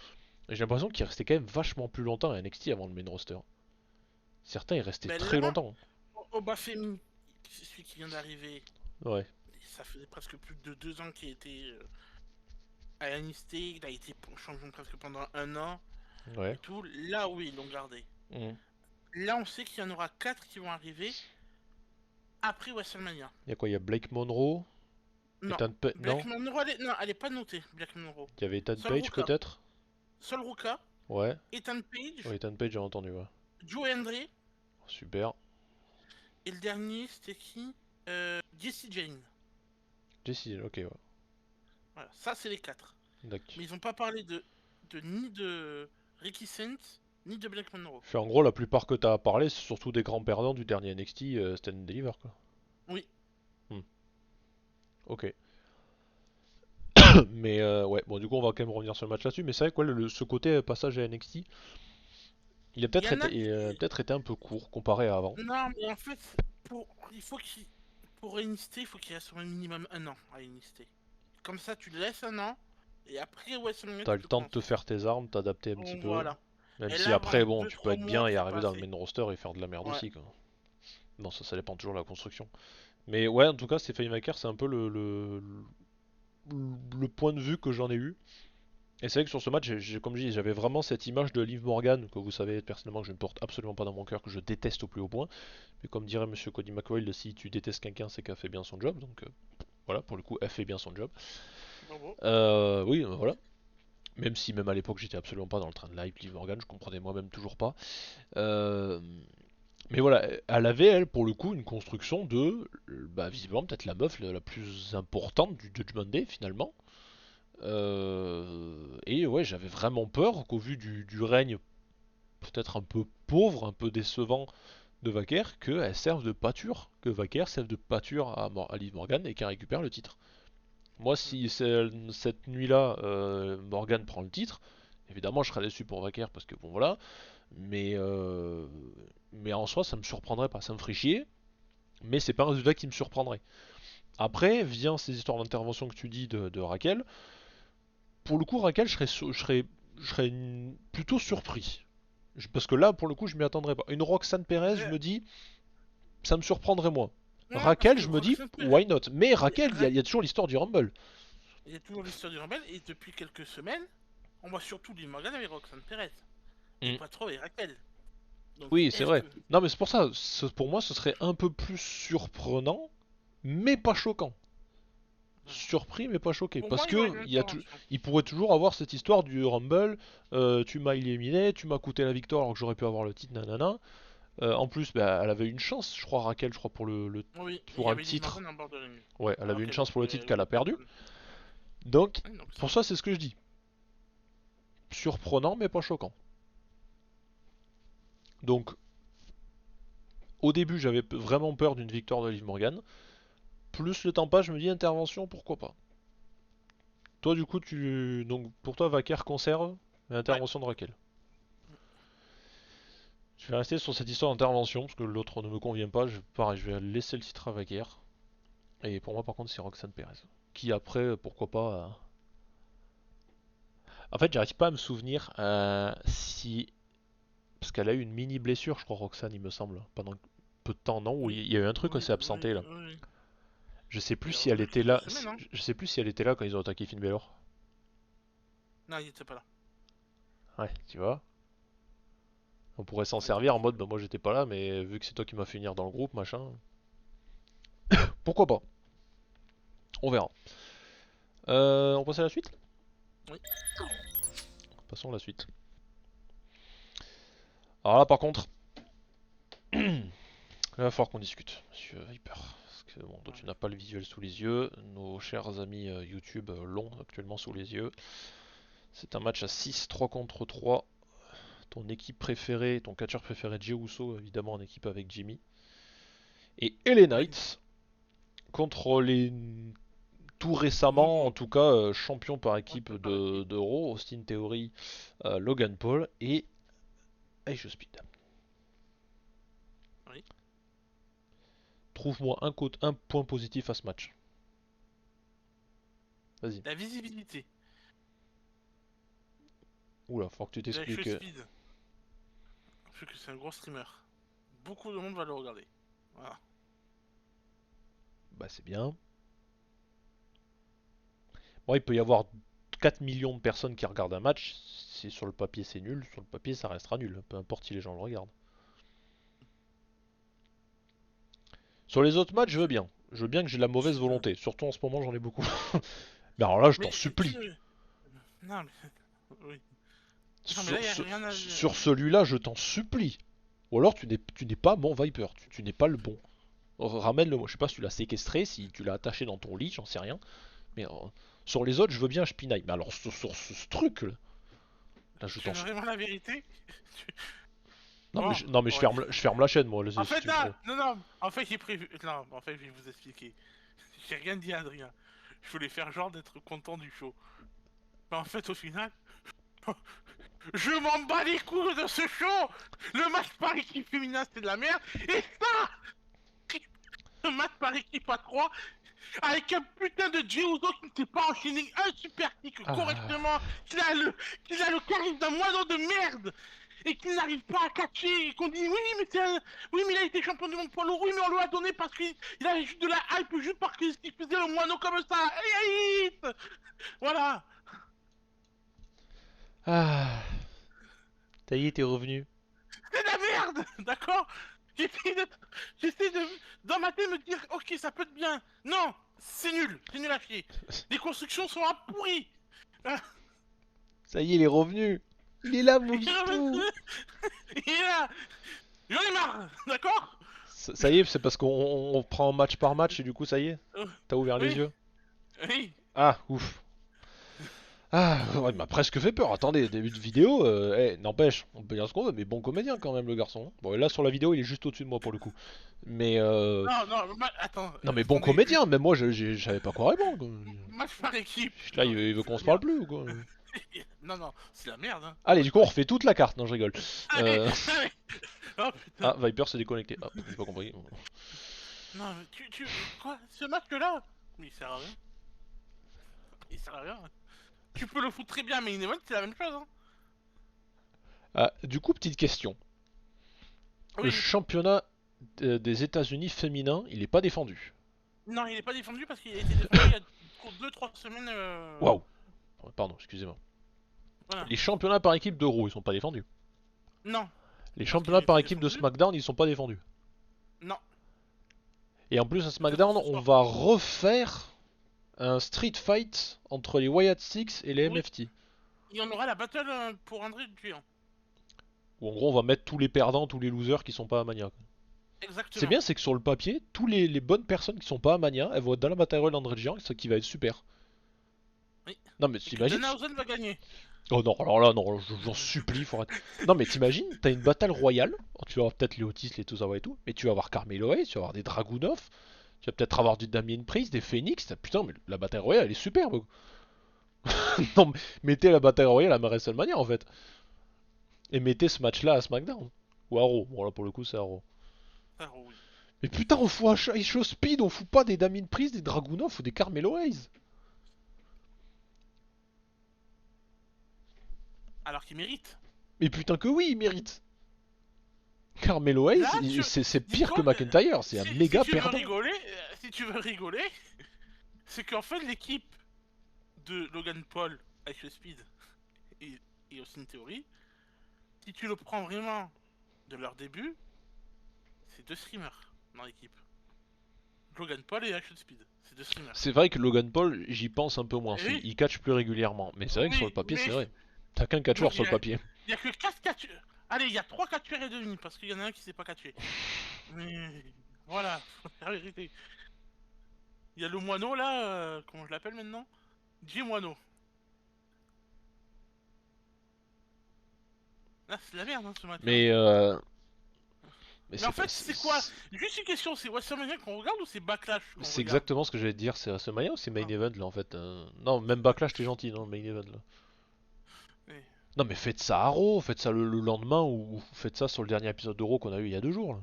j'ai l'impression qu'il restait quand même vachement plus longtemps à NXT avant le main roster. Certains, ils restaient Ben très là, longtemps. Obafemi, c'est celui qui vient d'arriver. Ouais, Ça faisait presque plus de 2 ans qu'il était à NXT. Il a été champion presque pendant 1 an. ouais. Et tout. Là, oui, ils l'ont gardé. Mhm. Là, on sait qu'il y en aura 4 qui vont arriver après WrestleMania. Il y a quoi? Il y a Blake Monroe, Non. Ethan Page. Black Non? Monroe, non, elle est pas notée, Black Monroe. Il y avait Ethan Sol Page Ruka. peut-être? Sol Ruka, Ouais. Ethan Page, Ouais, Ethan Page, j'ai entendu, ouais. Joe Hendry. Super. Et le dernier, c'était qui Jesse Jane. Jesse, ok, ouais. Voilà, ça, c'est les 4. D'accord. Mais ils ont pas parlé ni de Ricky Saint, ni de Black Monroe. Fait en gros, la plupart que t'as parlé, c'est surtout des grands perdants du dernier NXT, Stand and Deliver, quoi. Oui. Hmm. Ok. Mais ouais, bon, du coup, on va quand même revenir sur le match là-dessus. Mais c'est vrai que ouais, ce côté passage à NXT, il a Il y en a peut-être été un peu court comparé à avant. Non, mais en fait, il faut qu'il. Pour NXT, il faut qu'il reste au minimum 1 an à NXT. Comme ça, tu le laisses 1 an, et après WrestleMania, T'as tu le peux temps de te commencer. faire tes armes, t'adapter un petit Donc, peu. voilà. Même Et si là, après, vraiment, bon, tu peux 2-3 être bien mois, et c'est arriver pas dans le assez. main roster et faire de la merde Ouais. aussi, quoi. Non, ça dépend toujours de la construction. Mais ouais, en tout cas, Stephanie McCare, c'est un peu le point de vue que j'en ai eu. Et c'est vrai que sur ce match, comme je dis, j'avais vraiment cette image de Liv Morgan, que vous savez personnellement que je ne porte absolument pas dans mon cœur, que je déteste au plus haut point. Mais comme dirait Monsieur Cody McWild, si tu détestes quelqu'un, c'est qu'elle fait bien son job. Donc voilà, pour le coup, elle fait bien son job. Bravo. Oui, voilà. Même si même à l'époque, j'étais absolument pas dans le train de live Liv Morgan, je comprenais moi-même toujours pas. Euh, Mais voilà, elle avait, elle, pour le coup, une construction de, bah, visiblement, peut-être la meuf la plus importante du Judgment Day, finalement. Et ouais, j'avais vraiment peur qu'au vu du règne peut-être un peu pauvre, un peu décevant de Vaquer, qu'elle serve de pâture, que Vaquer serve de pâture à Liv Morgan et qu'elle récupère le titre. Moi, si cette nuit-là, Morgan prend le titre, évidemment, je serais déçu pour Vaquer parce que bon, voilà. Mais, euh, mais en soi, ça me surprendrait pas. Ça me ferait chier, mais c'est pas un résultat qui me surprendrait. Après, vient ces histoires d'intervention que tu dis de Raquel. Pour le coup, Raquel, je serais plutôt surpris. Parce que là, pour le coup, je m'y attendrais pas. Une Roxane Perez, je Euh, me dis, ça me surprendrait moins. Non, parce Raquel, que je me dis, Roxanne Perez. why not? Mais Raquel, il y a toujours l'histoire du Rumble. Il y a toujours l'histoire du Rumble, et depuis quelques semaines, on voit surtout Liv Morgan avec Roxanne Perez. Et Mm. pas trop avec Raquel. Donc, Oui, c'est est-ce vrai. que. Non, mais c'est pour ça, pour moi, ce serait un peu plus surprenant, mais pas choquant. Voilà. Surpris mais pas choqué. Pour moi, Parce il y aurait que une intervention. il pourrait toujours avoir cette histoire du Rumble, tu m'as éliminé, tu m'as coûté la victoire alors que j'aurais pu avoir le titre, nanana. En plus, bah, elle avait une chance, je crois, Raquel, je crois, Oui, et il pour y un avait Liv titre. Morgan en bord de ring. Ouais, elle Alors avait une qu'elle chance pour le était titre qu'elle a l'autre perdu. personne. Donc, Oui, donc pour ça, c'est ce que je dis. Surprenant mais pas choquant. Donc, au début, j'avais vraiment peur d'une victoire de Liv Morgan. Plus le temps passe, je me dis intervention, pourquoi pas. Toi, du coup, donc pour toi, Vaquer conserve. Intervention de Raquel. Je vais rester sur cette histoire d'intervention parce que l'autre ne me convient pas. Pareil, je vais laisser le titre à Vaguerre. Et pour moi, par contre, c'est Roxane Perez. Qui après, pourquoi pas. En fait, j'arrive pas à me souvenir si. Parce qu'elle a eu une mini blessure, je crois, Roxane, il me semble. Pendant peu de temps, non? Ou Oui, il y a eu un truc où elle oui, s'est oui, absentée là. oui. Je sais plus Il est si elle revenu était quelques là. semaines, hein. Je sais plus si elle était là quand ils ont attaqué Finn Balor. Non, il était pas là. Ouais, tu vois. On pourrait s'en Il était servir pas en mode, bah moi j'étais pas là, mais vu que c'est toi qui m'as fait venir dans le groupe, machin. Pourquoi pas? On verra. On passe à la suite? Oui. Passons à la suite. Alors là par contre, il va falloir qu'on discute, monsieur Viper. Parce que bon, toi tu n'as pas le visuel sous les yeux, nos chers amis YouTube l'ont actuellement sous les yeux. C'est un match à 6, 3 contre 3. Ton équipe préférée, ton catcheur préféré Jey Uso, évidemment en équipe avec Jimmy. Et LA Oui. Knights contre les tout récemment, en Nouveau. tout cas, champion par équipe Par équipe. de Raw, Austin Theory, Logan Paul et Ace Speed. Oui. Trouve-moi un point positif à ce match. Vas-y. La visibilité. Oula, faut que tu De t'expliques. Speed. Vu que c'est un gros streamer. Beaucoup de monde va le regarder. Voilà. Bah c'est bien. Bon, il peut y avoir 4 millions de personnes qui regardent un match. Si sur le papier c'est nul, sur le papier ça restera nul. Peu importe si les gens le regardent. Sur les autres matchs, je veux bien. Je veux bien que j'ai de la mauvaise volonté. Surtout en ce moment, j'en ai beaucoup. Mais alors là, je t'en Mais supplie. non, mais. Oui. Non, mais là, il a rien à. Sur celui-là, je t'en supplie. Ou alors tu n'es pas mon Viper, tu n'es pas le bon. Ramène-le moi, je sais pas si tu l'as séquestré, si tu l'as attaché dans ton lit, j'en sais rien. Mais sur les autres, je veux bien je pinaille. Mais alors sur ce truc là, je Tu t'en veux vraiment la vérité? Non mais Bon, je ouais. ferme la chaîne moi, En si fait, tu me prends. là, non, non, en fait, j'ai prévu. Non, en fait, je vais vous expliquer. J'ai rien dit à Adrien. Je voulais faire genre d'être content du show. Mais en fait, au final, je m'en bats les couilles de ce show! Le match par équipe féminin, c'est de la merde! Et ça! Le match par équipe à 3, avec un putain de Jey Uso qui ne s'est pas enchaîné un super kick Ah, correctement, qu'il a le charisme d'un moineau de merde! Et qu'il n'arrive pas à catcher, et qu'on dit oui mais c'est un... Oui mais il a été champion du monde poids lourd, oui mais on lui a donné parce qu'il avait juste de la hype juste parce qu'il faisait le moineau comme ça, et voilà. ah, ça y est, t'es revenu. C'est de la merde. D'accord. J'essaie de... J'essaie de... Dans ma tête me dire ok ça peut être bien. Non, c'est nul à chier. Les constructions sont à pourri. Ça y est, il est revenu. Il est là, mon Et Vipou. là, j'en ai marre, d'accord. Ça y est, c'est parce qu'on prend match par match et du coup, ça y est, t'as ouvert les Oui, yeux. oui. Ah, ouf. Ah, ouais, il m'a presque fait peur. Attendez, début de vidéo, n'empêche, on peut dire ce qu'on veut, mais bon comédien quand même, le garçon. Bon, et là, sur la vidéo, il est juste au-dessus de moi pour le coup. Mais, Non, non, attends, non, mais bon attendez, comédien, même moi, j'avais pas quoi répondre, quoi. match par équipe. Là, Non, il veut c'est qu'on la se parle merde. plus ou quoi? Non, non, c'est la merde, hein. Allez, Match du coup, par on équipe. refait toute la carte. Non, je rigole. Allez, Euh... allez. Oh Ah, putain. Viper s'est déconnecté. Ah, j'ai pas compris. Non, mais quoi? Ce match-là? Mais il sert à rien. Il sert à rien. Tu peux le foutre très bien, mais une event, c'est la même chose, hein. Ah, du coup, petite question. Le Oui. championnat des États-Unis féminin, il est pas défendu. Non, il est pas défendu parce qu'il a été défendu il y a 2-3 semaines. Waouh. Pardon, excusez-moi. Voilà. Les championnats par équipe de Raw, ils sont pas défendus. Non, Les parce qu'il championnats a par été équipe de défendu. SmackDown, ils sont pas défendus. Non, Et en plus, à c'est pour SmackDown, ce on soir. va refaire un street fight entre les Wyatt Six et les Oui, MFT. il y en aura la battle pour André du Géant. Où en gros, on va mettre tous les perdants, tous les losers qui sont pas à Mania. C'est Exactement. bien, c'est que sur le papier, les bonnes personnes qui sont pas à Mania, elles vont être dans la bataille royale d'André le Géant, ce qui va être super. Oui. Non mais Et que t'imagines? Danhausen va gagner. Oh non, alors là, non, j'en supplie, faut arrêter. Non mais t'imagines, t'as une bataille royale, tu vas avoir peut-être les Otis, les Tozawa et tout, mais tu vas avoir Carmelo Hayes, tu vas avoir des Dragunov, tu vas peut-être avoir du Damien Priest, des Phoenix, putain mais la bataille royale elle est superbe. Non, mais mettez la bataille royale à WrestleMania en fait. Et mettez ce match-là à SmackDown. Ou à Raw. Bon là pour le coup c'est à Raw. Ah oui. Mais putain on fout un Show Speed, on fout pas des Damien Priest, des Dragunov ou des Carmelo Hayes. Alors qu'il mérite. Mais putain que oui il mérite. Carmelo Là, Hayes, c'est pire que dis-toi, McIntyre, c'est un si méga tu veux perdant. rigoler, c'est qu'en fait l'équipe de Logan Paul avec le Speed et, et Austin Theory, si tu le prends vraiment de leur début, c'est deux streamers dans l'équipe. Logan Paul et Action Speed, c'est deux streamers. C'est vrai que Logan Paul, j'y pense un peu moins, Et oui, il catch plus régulièrement. Mais c'est vrai que sur le oui, papier c'est mais vrai. T'as qu'un bon, catcheur sur le papier. il y a que 4 catcheurs. Allez, il y a 3 catcheurs et demi parce qu'il y en a un qui sait pas catcher. Mais voilà, la vérité. Il y a le moineau là, comment je l'appelle maintenant, Jay Moineau. Ah, c'est de la merde hein, ce matin. Mais Mais en fait, c'est quoi? Juste une question, c'est WrestleMania qu'on regarde ou c'est Backlash qu'on c'est regarde? exactement ce que j'allais te dire, c'est WrestleMania ou c'est Main Ah, Event là en fait Non, même Backlash t'es gentil, non, Main Event là. oui. Non mais faites ça à Raw, faites ça le lendemain ou faites ça sur le dernier épisode de Raw qu'on a eu il y a 2 jours là.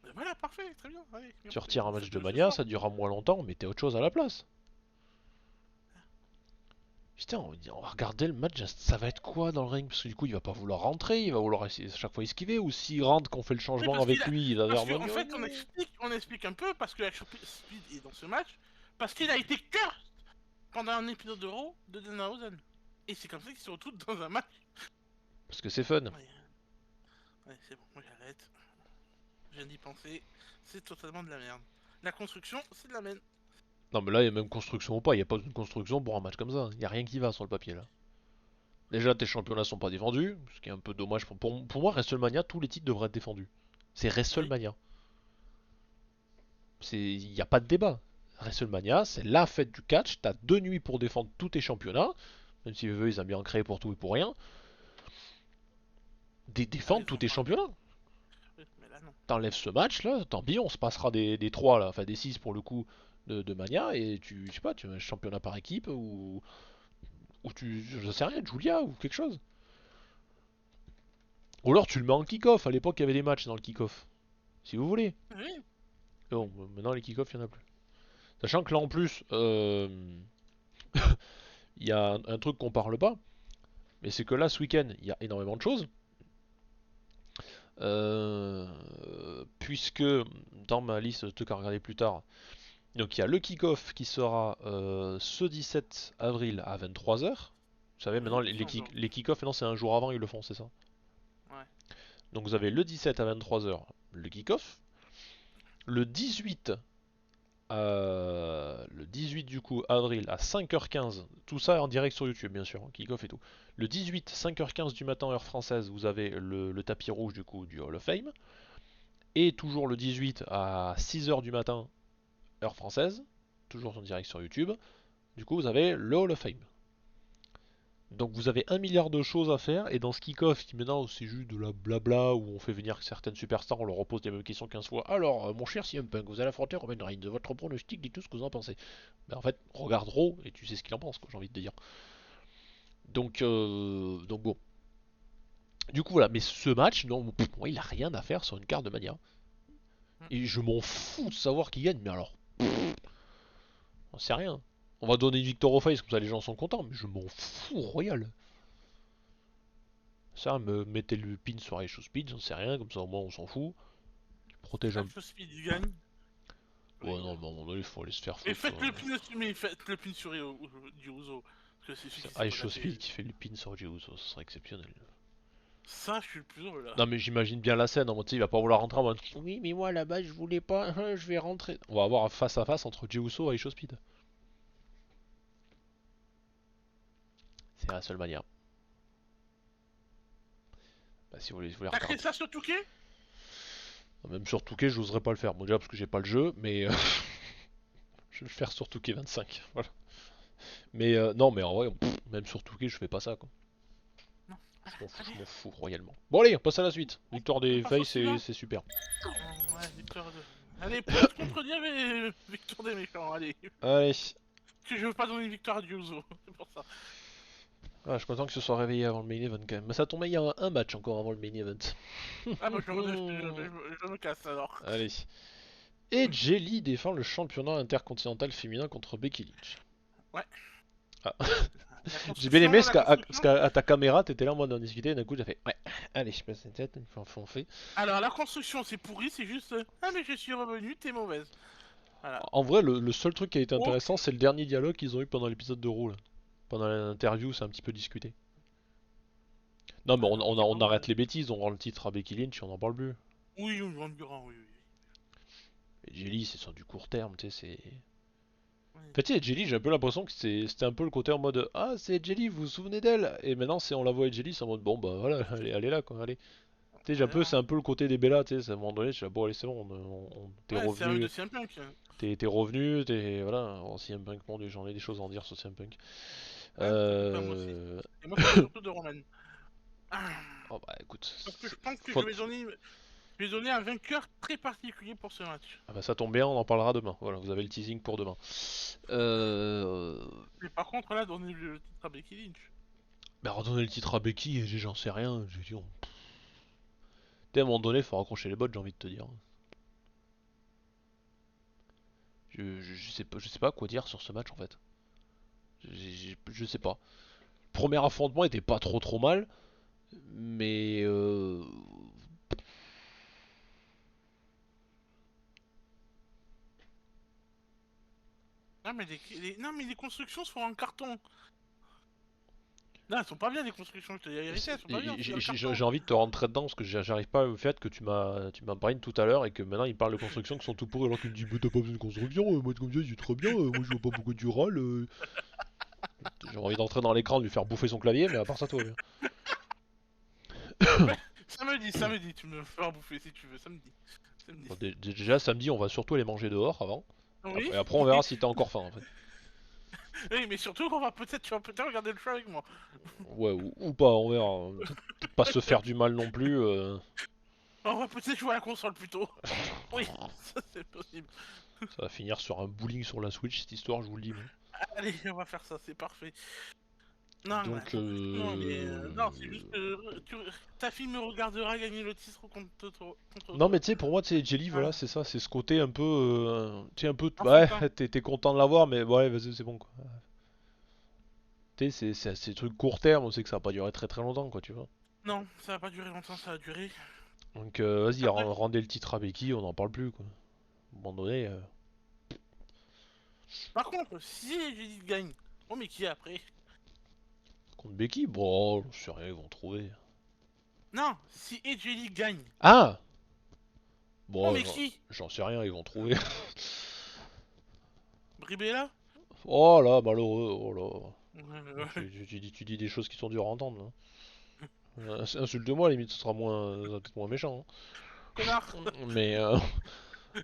Ben voilà, parfait, très bien. Allez, Tu retires un match de faites-le ce Mania, soir. ça durera moins longtemps, mettez autre chose à la place. Putain, on va regarder le match, ça va être quoi dans le ring? Parce que du coup il va pas vouloir rentrer, il va vouloir essayer à chaque fois esquiver, ou s'il rentre qu'on fait le Oui, changement parce qu'il avec a... lui, il va Parce vers qu'en Monia. fait, on explique un peu parce que Action Speed est dans ce match, parce qu'il a été cursed pendant un épisode de Raw de Danhausen. Et c'est comme ça qu'ils se retrouvent dans un match. Parce que c'est fun. Ouais, c'est bon, moi j'arrête. Je viens d'y penser, c'est totalement de la merde. La construction, c'est de la merde. Non mais là il y a même construction ou pas, il y a pas de construction pour un match comme ça, il y a rien qui va sur le papier là. Déjà tes championnats sont pas défendus, ce qui est un peu dommage pour moi WrestleMania, tous les titres devraient être défendus. C'est Oui, WrestleMania. Il n'y a pas de débat. WrestleMania, c'est la fête du catch, t'as 2 nuits pour défendre tous tes championnats, même si eux ils aiment bien créer pour tout et pour rien. ah, Défendre ils tous ont tes pas. championnats. Oui, mais là non. T'enlèves ce match là, tant pis, on se passera des 3 là, enfin des 6 pour le coup de Mania, et je sais pas, tu as un championnat par équipe, ou je sais rien, Julia ou quelque chose. Ou alors tu le mets en kick-off, à l'époque il y avait des matchs dans le kick-off. Si vous voulez. Oui, Mais bon, maintenant les kick-off il y en a plus. Sachant que là en plus, il y a un truc qu'on parle pas, mais c'est que là ce week-end il y a énormément de choses. Puisque dans ma liste de trucs à regarder plus tard, donc il y a le kick-off qui sera ce 17 avril à 23h. Vous savez maintenant oui, c'est un jour. les kick-off maintenant c'est un jour avant ils le font, c'est ça? Ouais. Donc vous avez le 17 à 23h le kick-off. Le 18 le 18 du coup avril à 5h15, tout ça en direct sur YouTube bien sûr, hein, kick-off et tout. Le 18 5h15 du matin heure française, vous avez le tapis rouge du coup du Hall of Fame. Et toujours le 18 à 6h du matin heure française, toujours en direct sur YouTube. Du coup vous avez le Hall of Fame. Donc vous avez 1 milliard de choses à faire, et dans ce kick-off qui maintenant c'est juste de la blabla où on fait venir certaines superstars, on leur repose les mêmes questions 15 fois. Alors mon cher CM Punk, vous allez affronter Roman Reigns, de votre pronostic, dites tout ce que vous en pensez. Ben, en fait, regarde Raw et tu sais ce qu'il en pense, j'ai envie de te dire. Donc bon. Du coup voilà, mais ce match, non, moi il a rien à faire sur une carte de Mania. Et je m'en fous de savoir qui gagne, mais alors, j'en sais rien. On va donner une victoire au face, comme ça les gens sont contents, mais je m'en fous royal. Ça, me mettez le pin sur Ice Speed, j'en sais rien, comme ça au moins on s'en fout. Protège un. Action Speed gagne. Ouais, Oui. non, mais à un moment donné, il faut aller se faire Et foutre. faites le pin aussi, mais faites le pin sur du Uso. Parce que c'est celui qui s'est C'est pas Ice Speed caché. qui fait le pin sur Jey Uso, ce serait exceptionnel. Ça, je suis le plus heureux là. Non, mais j'imagine bien la scène, en mode, tu sais, il va pas vouloir rentrer en mode oui, mais moi là-bas je voulais pas, je vais rentrer. On va avoir un face à face entre Jey Uso et Ice Speed. C'est la seule manière. Bah, si vous voulez T'as créé regarder. ça sur Touquet? Même sur Touquet, j'oserais pas le faire. Bon, déjà parce que j'ai pas le jeu, mais je vais le faire sur Touquet 25. Voilà. Mais non, mais en vrai, même sur Touquet, je fais pas ça, quoi. Non. Voilà, allez. Je m'en fous royalement. Bon, allez, on passe à la suite. Victoire On des passe au Face, suivant. c'est super. Ouais, victoire de... Allez, pour te contredire, mais victoire des méchants, allez. Allez. que je veux pas donner une victoire à Diuso. C'est pour ça. Ah, je suis content que ce soit réveillé avant le main event quand même. Mais ça tombait, il y a un match encore avant le main event. Ah bah je me casse alors. Allez. Et Jelly défend le championnat intercontinental féminin contre Becky Lynch. Ouais. Ah. La J'ai bien aimé construction, la parce construction. qu'à ta caméra, t'étais là en mode en discuter, et d'un coup j'ai fait ouais, allez, je passe la tête, il faut enfoncer. Alors la construction c'est pourri, c'est juste ah mais je suis revenu, t'es mauvaise. Voilà. En vrai, le seul truc qui a été intéressant, Aucune- c'est le dernier dialogue qu'ils ont eu pendant l'épisode de Raw. Là. Pendant l'interview, c'est un petit peu discuté. Non, mais Alors, c'est on vraiment- arrête les bêtises, on rend le titre à Becky Lynch, on en parle plus. Oui, on dira, oui, oui. Et Jelly, c'est sur du court terme, tu sais, c'est. Oui. En fait, tu sais, Jelly, j'ai un peu l'impression que c'était un peu le côté en mode ah, c'est Jelly, vous vous souvenez d'elle? Et maintenant, c'est on la voit avec Jelly, c'est en mode bon, bah voilà, elle est là quoi, allez. Tu sais, c'est un peu le côté des Bella, tu sais, à un moment donné, je suis là, bon, allez, c'est bon, t'es Ouais, c'est un de revenu, CM Punk. t'es revenu, t'es. Voilà, oh, CM Punk, mon dieu, j'en ai des choses à en dire sur CM Punk. Ouais, t'inquiète pas, moi aussi. Euh. Et moi, c'est surtout de Roman. Ah, Oh bah écoute, parce que je pense que faut- je vais donner un vainqueur très particulier pour ce match. ah bah ça tombe bien, on en parlera demain. Voilà, vous avez le teasing pour demain. Euh... Mais par contre, là, donner le titre à Becky Lynch. Bah redonner le titre à Becky, j'en sais rien. J'ai dit, tu sais, à un moment donné, faut raccrocher les bottes, j'ai envie de te dire. Je sais pas quoi dire sur ce match en fait. Je sais pas. Le premier affrontement était pas trop mal, mais Non, mais non, mais les constructions se font en carton. Non, elles sont pas bien, les constructions, je te dis la vérité, elles sont pas bien, c'est en carton. j'ai envie de te rentrer dedans parce que j'arrive pas au fait que tu m'as brain tout à l'heure et que maintenant il parle de construction qui sont tout pourris alors qu'il me dit mais t'as pas besoin de construction, moi comme ça c'est très bien, moi je vois pas beaucoup de dural. J'ai envie d'entrer dans l'écran de lui faire bouffer son clavier mais à part ça tout va bien. Ouais, samedi, tu me feras bouffer si tu veux, samedi. Samedi. Bon, déjà samedi on va surtout aller manger dehors avant. Oui, Et après on verra si t'as encore faim en fait. oui, mais surtout, tu vas peut-être regarder le show avec moi. Ouais ou pas, on verra. Peut-être pas se faire du mal non plus. On va peut-être jouer à la console plutôt. Oui, ça c'est possible. Ça va finir sur un bowling sur la Switch cette histoire, je vous le dis. Moi. Allez, on va faire ça, c'est parfait. Non, ouais, Donc non, mais non, c'est juste que ta fille me regardera gagner le titre contre non toi. mais tu sais pour moi tu sais Jelly voilà Voilà, c'est ça, c'est ce côté un peu tu sais un peu ouais enfantin. t'es content de l'avoir mais ouais vas-y c'est bon quoi. Tu sais c'est ces trucs court terme, on sait que ça va pas durer très longtemps quoi tu vois. Non, ça va pas durer longtemps, ça va durer. Donc vas-y Après, rendez le titre à Becky, on en parle plus quoi. À un moment donné par contre, si Judith gagne, oh mais qui est après? contre Becky, bon je sais rien ils vont trouver. Non, si Edgely gagne, Ah oh bon mais qui? j'en sais rien ils vont trouver. Bribella? Oh là malheureux oh là. Ouais. Tu dis des choses qui sont dures à entendre là. Insulte-moi, à la limite, ce sera peut-être moins méchant. Connard! Hein. Mais,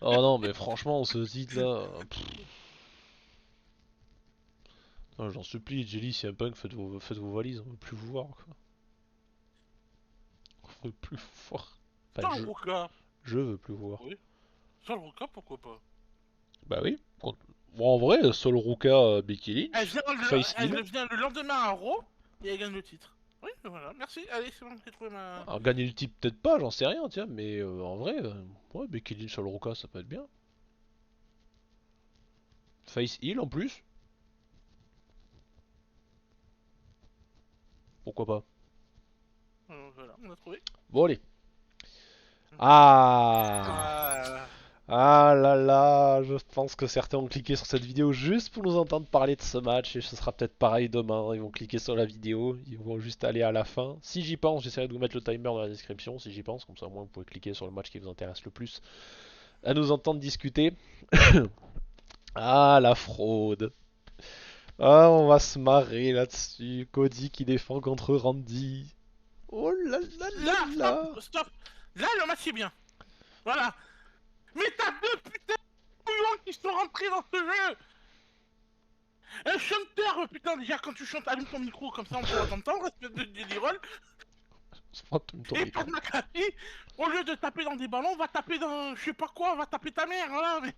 oh non, mais franchement, ce titre-là. J'en supplie, Jelly, si un punk, faites vos valises, on veut plus vous voir, quoi. On veut plus vous voir. Enfin, Sans le Ruka! je veux plus vous voir. Oui. Sans le Ruka, pourquoi pas? Bah oui. Bon, en vrai, Sol Ruka, Becky Elle Lynch, vient Face elle Hill. vient le lendemain à Raw et elle gagne le titre. Oui, voilà, merci. Allez, c'est bon, j'ai trouvé ma. Alors, gagner le titre, peut-être pas, j'en sais rien, tiens, mais en vrai, ouais, Becky Lynch, Sol Ruka, ça peut être bien. Face Hill en plus, pourquoi pas. Voilà, on a trouvé. Bon, allez. Ah! Ah, Ah là là, je pense que certains ont cliqué sur cette vidéo juste pour nous entendre parler de ce match et ce sera peut-être pareil demain. Ils vont cliquer sur la vidéo, ils vont juste aller à la fin. Si j'y pense, j'essaierai de vous mettre le timer dans la description si j'y pense, comme ça au moins vous pouvez cliquer sur le match qui vous intéresse le plus à nous entendre discuter. Ah la fraude. Ah on va se marrer là-dessus. Cody qui défend contre Randy. Oh là là là là, là. stop. Là, le match est bien. Voilà. Mais t'as deux putains de couillons qui sont rentrés dans ce jeu. Un chanteur, putain, déjà quand tu chantes, allume ton micro, comme ça on peut t'entendre, espèce de Jelly Roll. Et pas de Maccabi, au lieu de taper dans des ballons, va taper dans je sais pas quoi, va taper ta mère, voilà. Mais...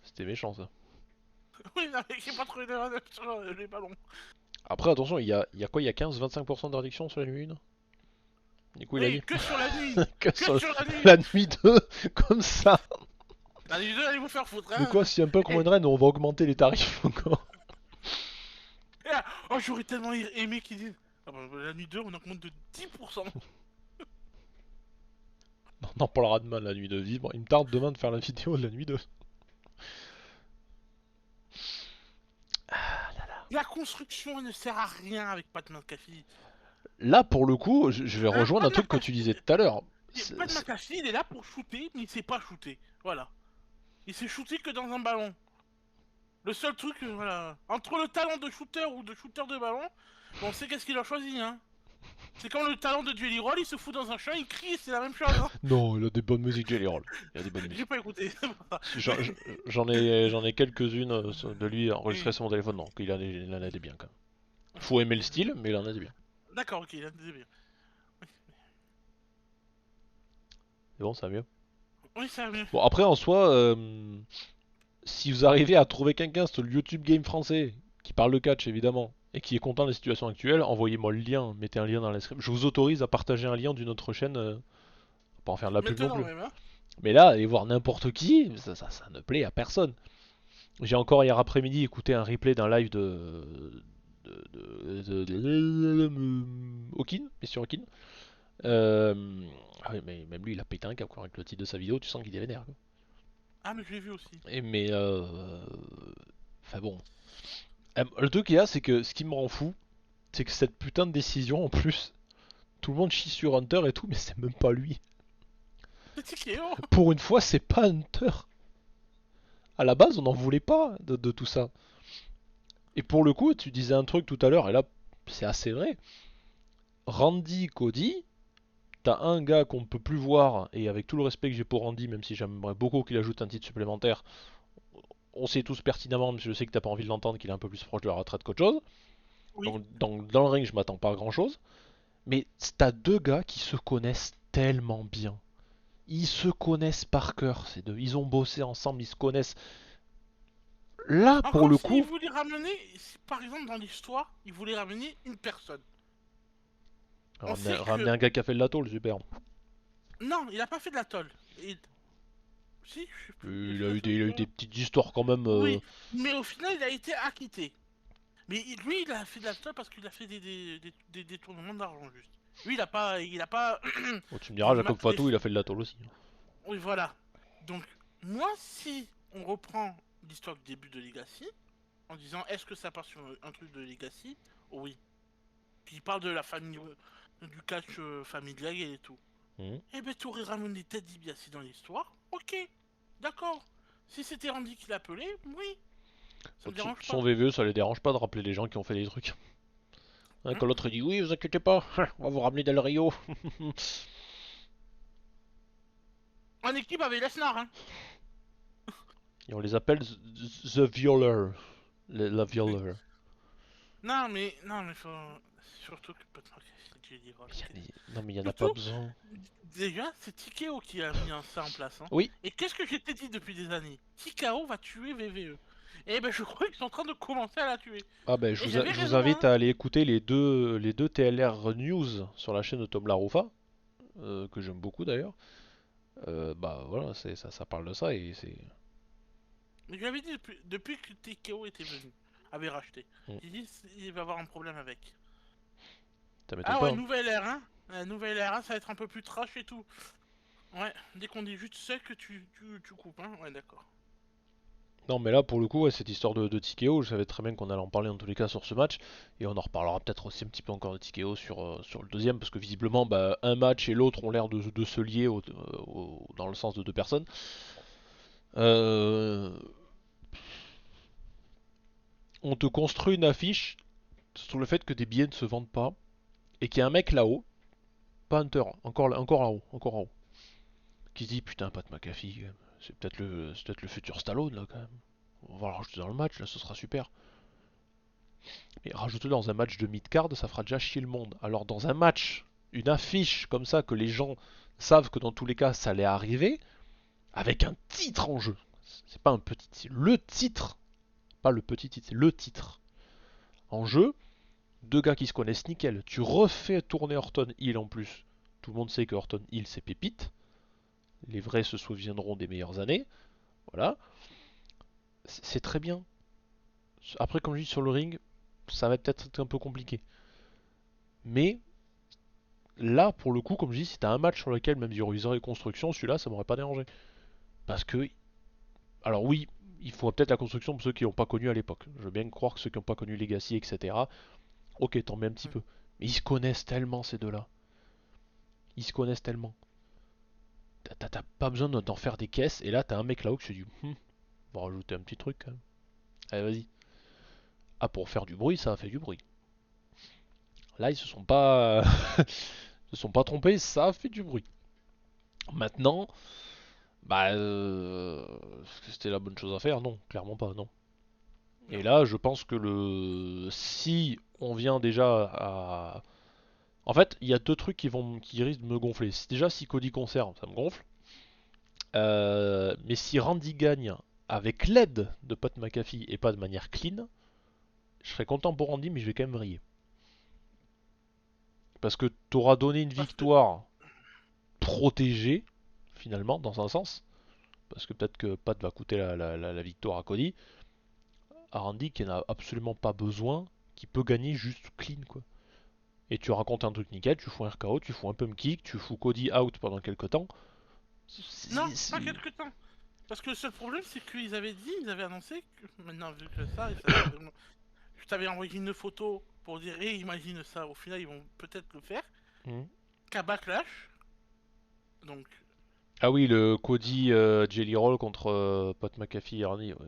C'était méchant ça. Oui, non, mais j'ai pas trouvé de run-up sur les ballons. Après, attention, il y a quoi? Il y a 15-25% de réduction sur la nuit 1? Du coup, il a Oui, dit que sur la nuit. que Que sur sur la nuit. la nuit 2, comme ça. La nuit 2, allez vous faire foutre, De hein. quoi, si un peu comme Eh, une reine, on va augmenter les tarifs encore. oh, j'aurais tellement aimé qu'ils disent. Ah bah, la nuit 2, on augmente de 10%. On en parlera demain, la nuit 2. Vivement. Il me tarde demain de faire la vidéo de la nuit 2. La construction, elle ne sert à rien avec Pat McAfee. Là, pour le coup, je vais Hein, rejoindre Pat un truc que tu McAfee, disais tout à l'heure. Pat McAfee, il est là pour shooter, mais il sait pas shooter. Voilà. Il sait shooter que dans un ballon. Le seul truc, voilà. Entre le talent de shooter ou de shooter de ballon, on sait qu'est-ce qu'il a choisi, hein. C'est comme le talent de Jelly Roll, il se fout dans un champ, il crie, c'est la même chose, hein. Non, il a des bonnes musiques, Jelly Roll. Il a des bonnes J'ai musiques. pas écouté. Si, j'en ai quelques-unes de lui enregistrées Oui. sur mon téléphone. Non, il en a des biens quand même. Faut aimer le style, mais il en a des biens. D'accord, ok, là, c'est bien. C'est bon, ça va mieux. Oui, ça va mieux. Bon, après, en soi, si vous arrivez à trouver quelqu'un sur le YouTube Game français qui parle de catch évidemment et qui est content de la situation actuelle, envoyez-moi le lien, mettez un lien dans la description. Je vous autorise à partager un lien d'une autre chaîne, pas en faire de la pub non Maintenant plus. même, hein. Mais là, aller voir n'importe qui, ça ne plaît à personne. J'ai encore hier après-midi écouté un replay d'un live Hawkin, Monsieur Hawkin. Ah oui, mais même lui, il a pété un câble quoi, avec le titre de sa vidéo, tu sens qu'il est vénère. Quoi. Ah, mais je l'ai vu aussi. Et mais, enfin bon. Le truc qu'il y a, c'est que ce qui me rend fou, c'est que cette putain de décision, en plus, tout le monde chie sur Hunter et tout, mais c'est même pas lui. Petit Cléo. Pour une fois, c'est pas Hunter. À la base, on n'en voulait pas de tout ça. Et pour le coup, tu disais un truc tout à l'heure, et là, c'est assez vrai. Randy, Cody, t'as un gars qu'on ne peut plus voir, et avec tout le respect que j'ai pour Randy, même si j'aimerais beaucoup qu'il ajoute un titre supplémentaire, on sait tous pertinemment, mais je sais que t'as pas envie de l'entendre, qu'il est un peu plus proche de la retraite qu'autre chose. Oui. Donc dans le ring, je m'attends pas à grand chose. Mais t'as deux gars qui se connaissent tellement bien. Ils se connaissent par cœur, ces deux. Ils ont bossé ensemble, ils se connaissent. Là, pour Encore le s'il coup, voulait ramener, si, par exemple dans l'histoire, il voulait ramener une personne. On ramener, sait ramener que... un gars qui a fait de la tôle, super. Non, il a pas fait de la tôle. Et... Si, je sais plus, Il fait de la il a eu tôle. des petites histoires quand même. Oui, mais au final, il a été acquitté. Mais lui, il a fait de la tôle parce qu'il a fait des détournements d'argent, juste. Lui, il a pas Oh, tu me diras, Jacob des... Fatou, il a fait de la tôle aussi. Oui, voilà. Donc, moi, si on reprend l'histoire du début de Legacy, en disant est-ce que ça part sur un truc de Legacy? Oui. Puis il parle de la famille, du catch familial et tout. Mhm. Eh ben, tu aurais ramené Ted DiBiase dans l'histoire? Ok, d'accord. Si c'était Randy qui l'appelait, oui, ça me dérange Son pas. VVE, ça les dérange pas de rappeler les gens qui ont fait des trucs. Hein, Hein. quand l'autre dit oui, vous inquiétez pas, on va vous ramener Del Rio. En équipe avec Lesnar, hein. Et on les appelle The Violer. La Oui. Violer. Non, mais faut... Surtout que Pat McAfee, Jelly Roll. Non, mais il y en a pas Surtout, besoin. déjà, c'est Tikeo qui a mis ça en place. Hein. Oui, Et qu'est-ce que j'étais dit depuis des années? Tikao va tuer VVE. Eh ben, je crois qu'ils sont en train de commencer à la tuer. ah ben, Et j'avais je vous raison, invite hein. à aller écouter les deux TLR News sur la chaîne de Tom Laroufa, que j'aime beaucoup d'ailleurs. Bah voilà, ça parle de ça et c'est. Mais je lui avais dit depuis que Tikeo était venu, avait racheté. Mm. J'ai dit, il va avoir un problème avec. Ça m'étonne Ah pas. ouais, Hein. nouvelle ère, hein. La nouvelle ère, hein, ça va être un peu plus trash et tout. Ouais, dès qu'on dit juste ça que tu coupes, hein. Ouais, d'accord. Non, mais là pour le coup, ouais, cette histoire de Tikeo, je savais très bien qu'on allait en parler dans tous les cas sur ce match et on en reparlera peut-être aussi un petit peu encore de Tikeo sur le deuxième parce que visiblement, bah, un match et l'autre ont l'air de se lier dans le sens de deux personnes. Euh, on te construit une affiche sur le fait que des billets ne se vendent pas et qu'il y a un mec là-haut, pas Hunter, encore là-haut, encore en haut, qui se dit putain, Pat McAfee, c'est peut-être le futur Stallone là quand même. On va le rajouter dans le match, là ce sera super. Mais rajouter dans un match de mid-card, ça fera déjà chier le monde. Alors dans un match, une affiche comme ça que les gens savent que dans tous les cas ça allait arriver, avec un titre en jeu. C'est pas un petit, c'est le titre. Pas le petit titre, c'est le titre. En jeu, deux gars qui se connaissent nickel. Tu refais tourner Horton Hill en plus. Tout le monde sait que Horton Hill c'est pépite. Les vrais se souviendront des meilleures années. Voilà. C'est très bien. Après, comme je dis sur le ring, ça va peut-être être un peu compliqué. Mais là, pour le coup, comme je dis, si t'as un match sur lequel même il y aurait construction, celui-là, ça m'aurait pas dérangé. Parce que, alors oui, il faut peut-être la construction pour ceux qui n'ont pas connu à l'époque. Je veux bien croire que ceux qui n'ont pas connu Legacy, etc. Ok, t'en mets un petit peu. Mais ils se connaissent tellement ces deux-là. Ils se connaissent tellement. T'as pas besoin d'en faire des caisses. Et là, t'as un mec là-haut qui se dit, on va rajouter un petit truc quand même. Allez, vas-y. Ah, pour faire du bruit, ça a fait du bruit. Là, ils se sont pas, se sont pas trompés, ça a fait du bruit. Maintenant, bah, est-ce que c'était la bonne chose à faire? Non, clairement pas, non. Et Non. là, je pense que si on vient déjà à, en fait, il y a deux trucs qui risquent de me gonfler. Déjà, si Cody conserve, ça me gonfle. Mais si Randy gagne avec l'aide de Pat McAfee et pas de manière clean, je serais content pour Randy, mais je vais quand même vriller. Parce que t'auras donné une Parce que victoire protégée, finalement, dans un sens. Parce que peut-être que Pat va coûter la victoire à Cody. À Randy qui n'a absolument pas besoin, qui peut gagner juste clean, quoi. Et tu racontes un truc nickel, tu fous un RKO, tu fous un pump kick, tu fous Cody out pendant quelques temps. non, pas quelque temps. Parce que le seul problème, c'est qu'ils avaient dit, ils avaient annoncé que maintenant, vu que ça, je t'avais envoyé une photo pour dire, et imagine ça. Au final, ils vont peut-être le faire. Hmm. Qu'à Backlash, donc, Ah oui, le Cody Jelly Roll contre Pat McAfee et Randy. Ouais.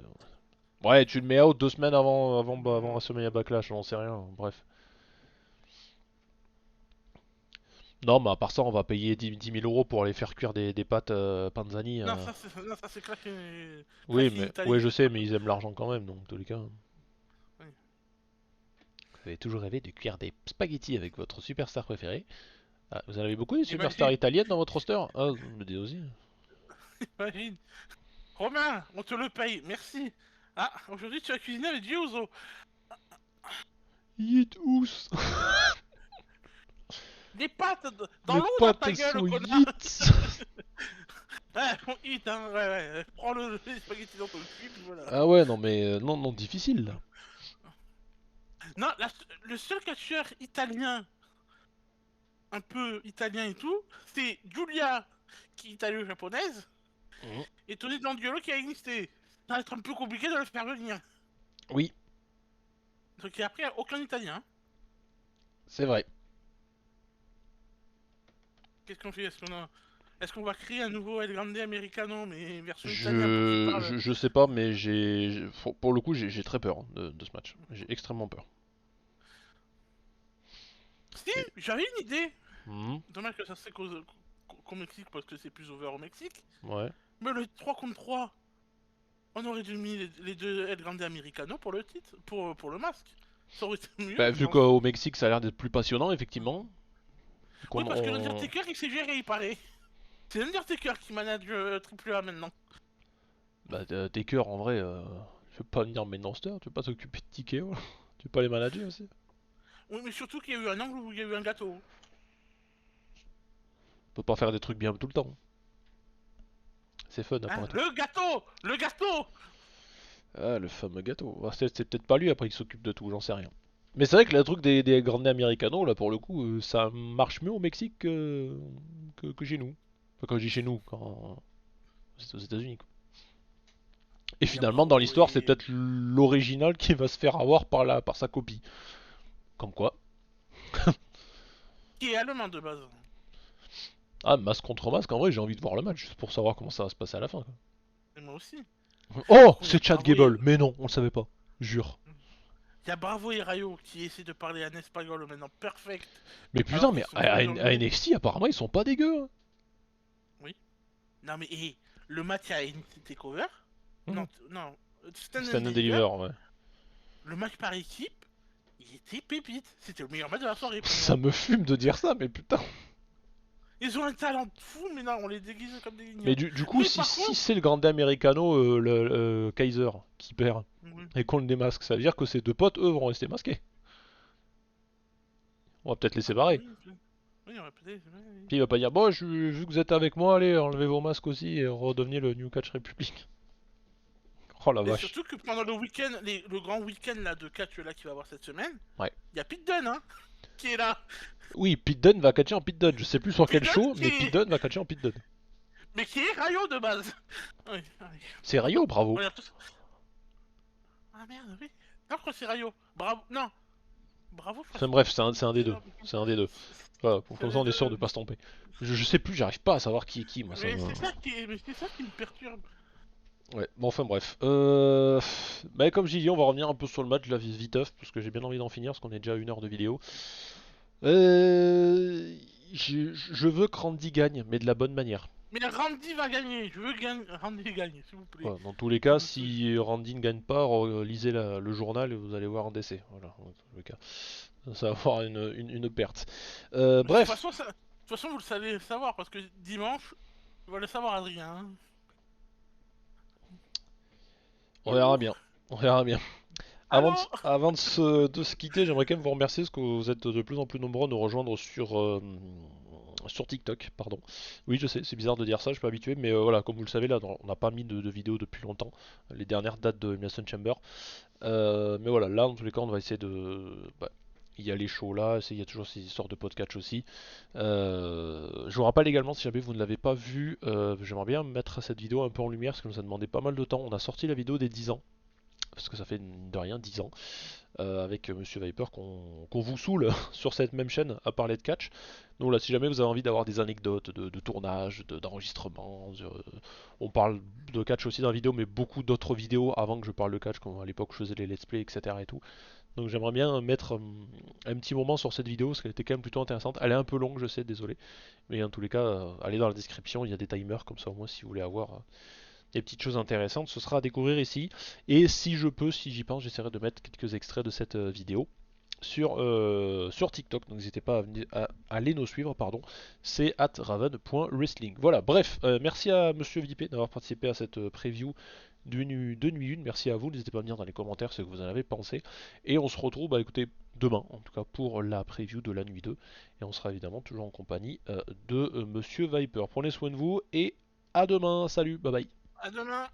Ouais, tu le mets out 2 semaines avant WrestleMania Backlash, j'en sais rien, bref. Non, mais à part ça, on va payer 10 000 euros pour aller faire cuire des pâtes Panzani. non, ça c'est Oui, clash in mais Italy. ouais, je sais, mais ils aiment l'argent quand même, donc dans tous les cas. Oui. Vous avez toujours rêvé de cuire des spaghettis avec votre superstar préférée. Ah, vous en avez beaucoup des superstars Imagine, italiennes dans votre roster? Ah, vous me dites aussi. imagine. Romain, on te le paye, merci. Ah, aujourd'hui tu as cuisiné avec Giuso. Yeet ous. Des pâtes dans Les l'eau dans pâtes, ta elles gueule, sont connard. yeets. Ouais, on hit, hein, ouais. Prends les spaghettis dans ton cul, puis voilà. Ah ouais, non mais non, non, difficile là. Non, le seul catcheur italien, un peu italien et tout, c'est Giulia, qui est italo-japonaise, Mhm. et Tony D'Angelo qui a existé. Ça va être un peu compliqué de le faire venir. Oui, Donc après, il n'y a aucun italien. c'est vrai. Qu'est-ce qu'on fait? Est-ce qu'on va créer un nouveau El Grande Americano, mais version italien pour qu'il parle? Je sais pas, mais pour le coup, j'ai très peur hein, de ce match. J'ai extrêmement peur. Si, Et- j'avais une idée. Mhm. Dommage que ça serait qu'au Mexique, parce que c'est plus over au Mexique. Ouais. Mais le 3 contre 3, on aurait dû mis les deux El Grande Americano pour le titre, pour le masque. Ça aurait été mieux, Bah, je vu pense. qu'au Mexique, ça a l'air d'être plus passionnant, effectivement. Oui, Qu'on parce que on- l'Undertaker, il s'est géré, il paraît. C'est l'Undertaker qui manage AAA maintenant. Bah, tes cœurs, en vrai, tu veux pas venir main roster, tu veux pas t'occuper de tickets, voilà. Tu veux pas les manager aussi. Oui, mais surtout qu'il y a eu un angle où il y a eu un gâteau. Tu peux pas faire des trucs bien tout le temps. C'est fun, Hein, après tout. le gâteau! Le gâteau! Ah, le fameux gâteau. Ah, c'est peut-être pas lui après qui s'occupe de tout, j'en sais rien. Mais c'est vrai que le truc des Grande Americano, là, pour le coup, ça marche mieux au Mexique que chez nous. Enfin, quand je dis chez nous, quand c'est aux États-Unis, quoi. Et Il y a finalement, dans Bravo l'histoire, c'est et... peut-être l'original qui va se faire avoir par sa copie. Comme quoi. qui est allemand de base. Ah, masque contre masque, en vrai, j'ai envie de voir le match, juste pour savoir comment ça va se passer à la fin, quoi. Et moi aussi. Oh, Il y a c'est Chad Bravo et... Gable, mais non, on le savait pas. Jure. Il y a Bravo et Rayo qui essaient de parler en espagnol maintenant perfect. Mais putain, Alors mais qu'ils sont dans à l'anglais. NXT, apparemment, ils sont pas dégueux, hein. Oui. Non mais le match à NXT Cover. Mhm. Non. Stand and Stand and Deliver. Deliver, ouais. Le match par équipe, il était pépite. C'était le meilleur match de la soirée pour moi. Ça me fume de dire ça, mais putain. Ils ont un talent de fou, mais non, on les déguise comme des Mais guignols. du coup, Mais si, par si contre, c'est le Grande Americano, le Kaiser, qui perd, oui, et qu'on le démasque, ça veut dire que ces deux potes, eux, vont rester masqués. On va peut-être les ah bah séparer. oui, oui, on va peut-être. Oui, oui. Puis il va pas dire, bon, vu que vous êtes avec moi, allez, enlevez vos masques aussi et redevenez le New Catch Republic. Oh la Et vache. surtout que pendant le week-end, le grand week-end là de catch là qu'il va y avoir cette semaine, Ouais. il y a Pete Dunne hein, qui est là. Oui, Pete Dunne va catcher en Pete Dunne. Je sais plus sur Pete quel Dunne show, mais Pete Dunne va catcher en Pete Dunne. mais qui est Rayo de base. Oui, oui. C'est Rayo, bravo. Regarde tout ça. Ah merde, oui. Non, je crois que c'est Rayo. Bravo, non. Bravo, je crois que Enfin bref, c'est un des c'est deux. non, C'est un des deux. Voilà, c'est comme ça les on est sûr deux. de pas se tromper. Je sais plus, j'arrive pas à savoir qui est qui, moi ça Mais me... c'est ça qui me perturbe. Ouais, bon enfin bref. Bah, comme j'ai dit, on va revenir un peu sur le match là viteuf, parce que j'ai bien envie d'en finir, parce qu'on est déjà à 1 heure de vidéo. Je veux que Randy gagne, mais de la bonne manière. Mais Randy va gagner. Je veux Randy gagne, s'il vous plaît. Voilà, dans tous les Je cas, veux plus. si Randy ne gagne pas, lisez le journal et vous allez voir un décès. Voilà, dans tous les cas. Ça va avoir une perte. Mais de toute Bref, façon, de toute façon, vous le savez savoir parce que dimanche, il va le savoir, Adrien. Hein. on verra Loulou. bien. On verra bien. Allô. Avant de se quitter, j'aimerais quand même vous remercier parce que vous êtes de plus en plus nombreux à nous rejoindre sur TikTok. Pardon. Oui, je sais, c'est bizarre de dire ça, je suis pas habitué, mais voilà, comme vous le savez, là, on n'a pas mis de vidéos depuis longtemps. Les dernières datent de Elimination Chamber. Mais voilà, là, dans tous les cas, on va essayer de. Bah, il y a les shows là, il y a toujours ces histoires de podcast aussi. Je vous rappelle également, si jamais vous ne l'avez pas vu, j'aimerais bien mettre cette vidéo un peu en lumière parce que nous a demandé pas mal de temps. On a sorti la vidéo des 10 ans, parce que ça fait de rien 10 ans, avec Monsieur Viper qu'on vous saoule sur cette même chaîne à parler de catch. Donc là, si jamais vous avez envie d'avoir des anecdotes de tournage, d'enregistrement, on parle de catch aussi dans la vidéo, mais beaucoup d'autres vidéos avant que je parle de catch, comme à l'époque je faisais les let's play, etc. et tout. Donc j'aimerais bien mettre un petit moment sur cette vidéo parce qu'elle était quand même plutôt intéressante. Elle est un peu longue, je sais, désolé. Mais en tous les cas, allez dans la description, il y a des timers comme ça au moins si vous voulez avoir des petites choses intéressantes, ce sera à découvrir ici. Et si je peux, si j'y pense, j'essaierai de mettre quelques extraits de cette vidéo sur TikTok. Donc n'hésitez pas à aller nous suivre, pardon. C'est @raven.wrestling. Voilà, bref, merci à Monsieur Vipé d'avoir participé à cette preview de nuit 1. Merci à vous, n'hésitez pas à me dire dans les commentaires ce que vous en avez pensé. Et on se retrouve, bah écoutez, demain, en tout cas pour la preview de la nuit 2. Et on sera évidemment toujours en compagnie de Monsieur Viper. Prenez soin de vous et à demain, salut, bye bye. À demain.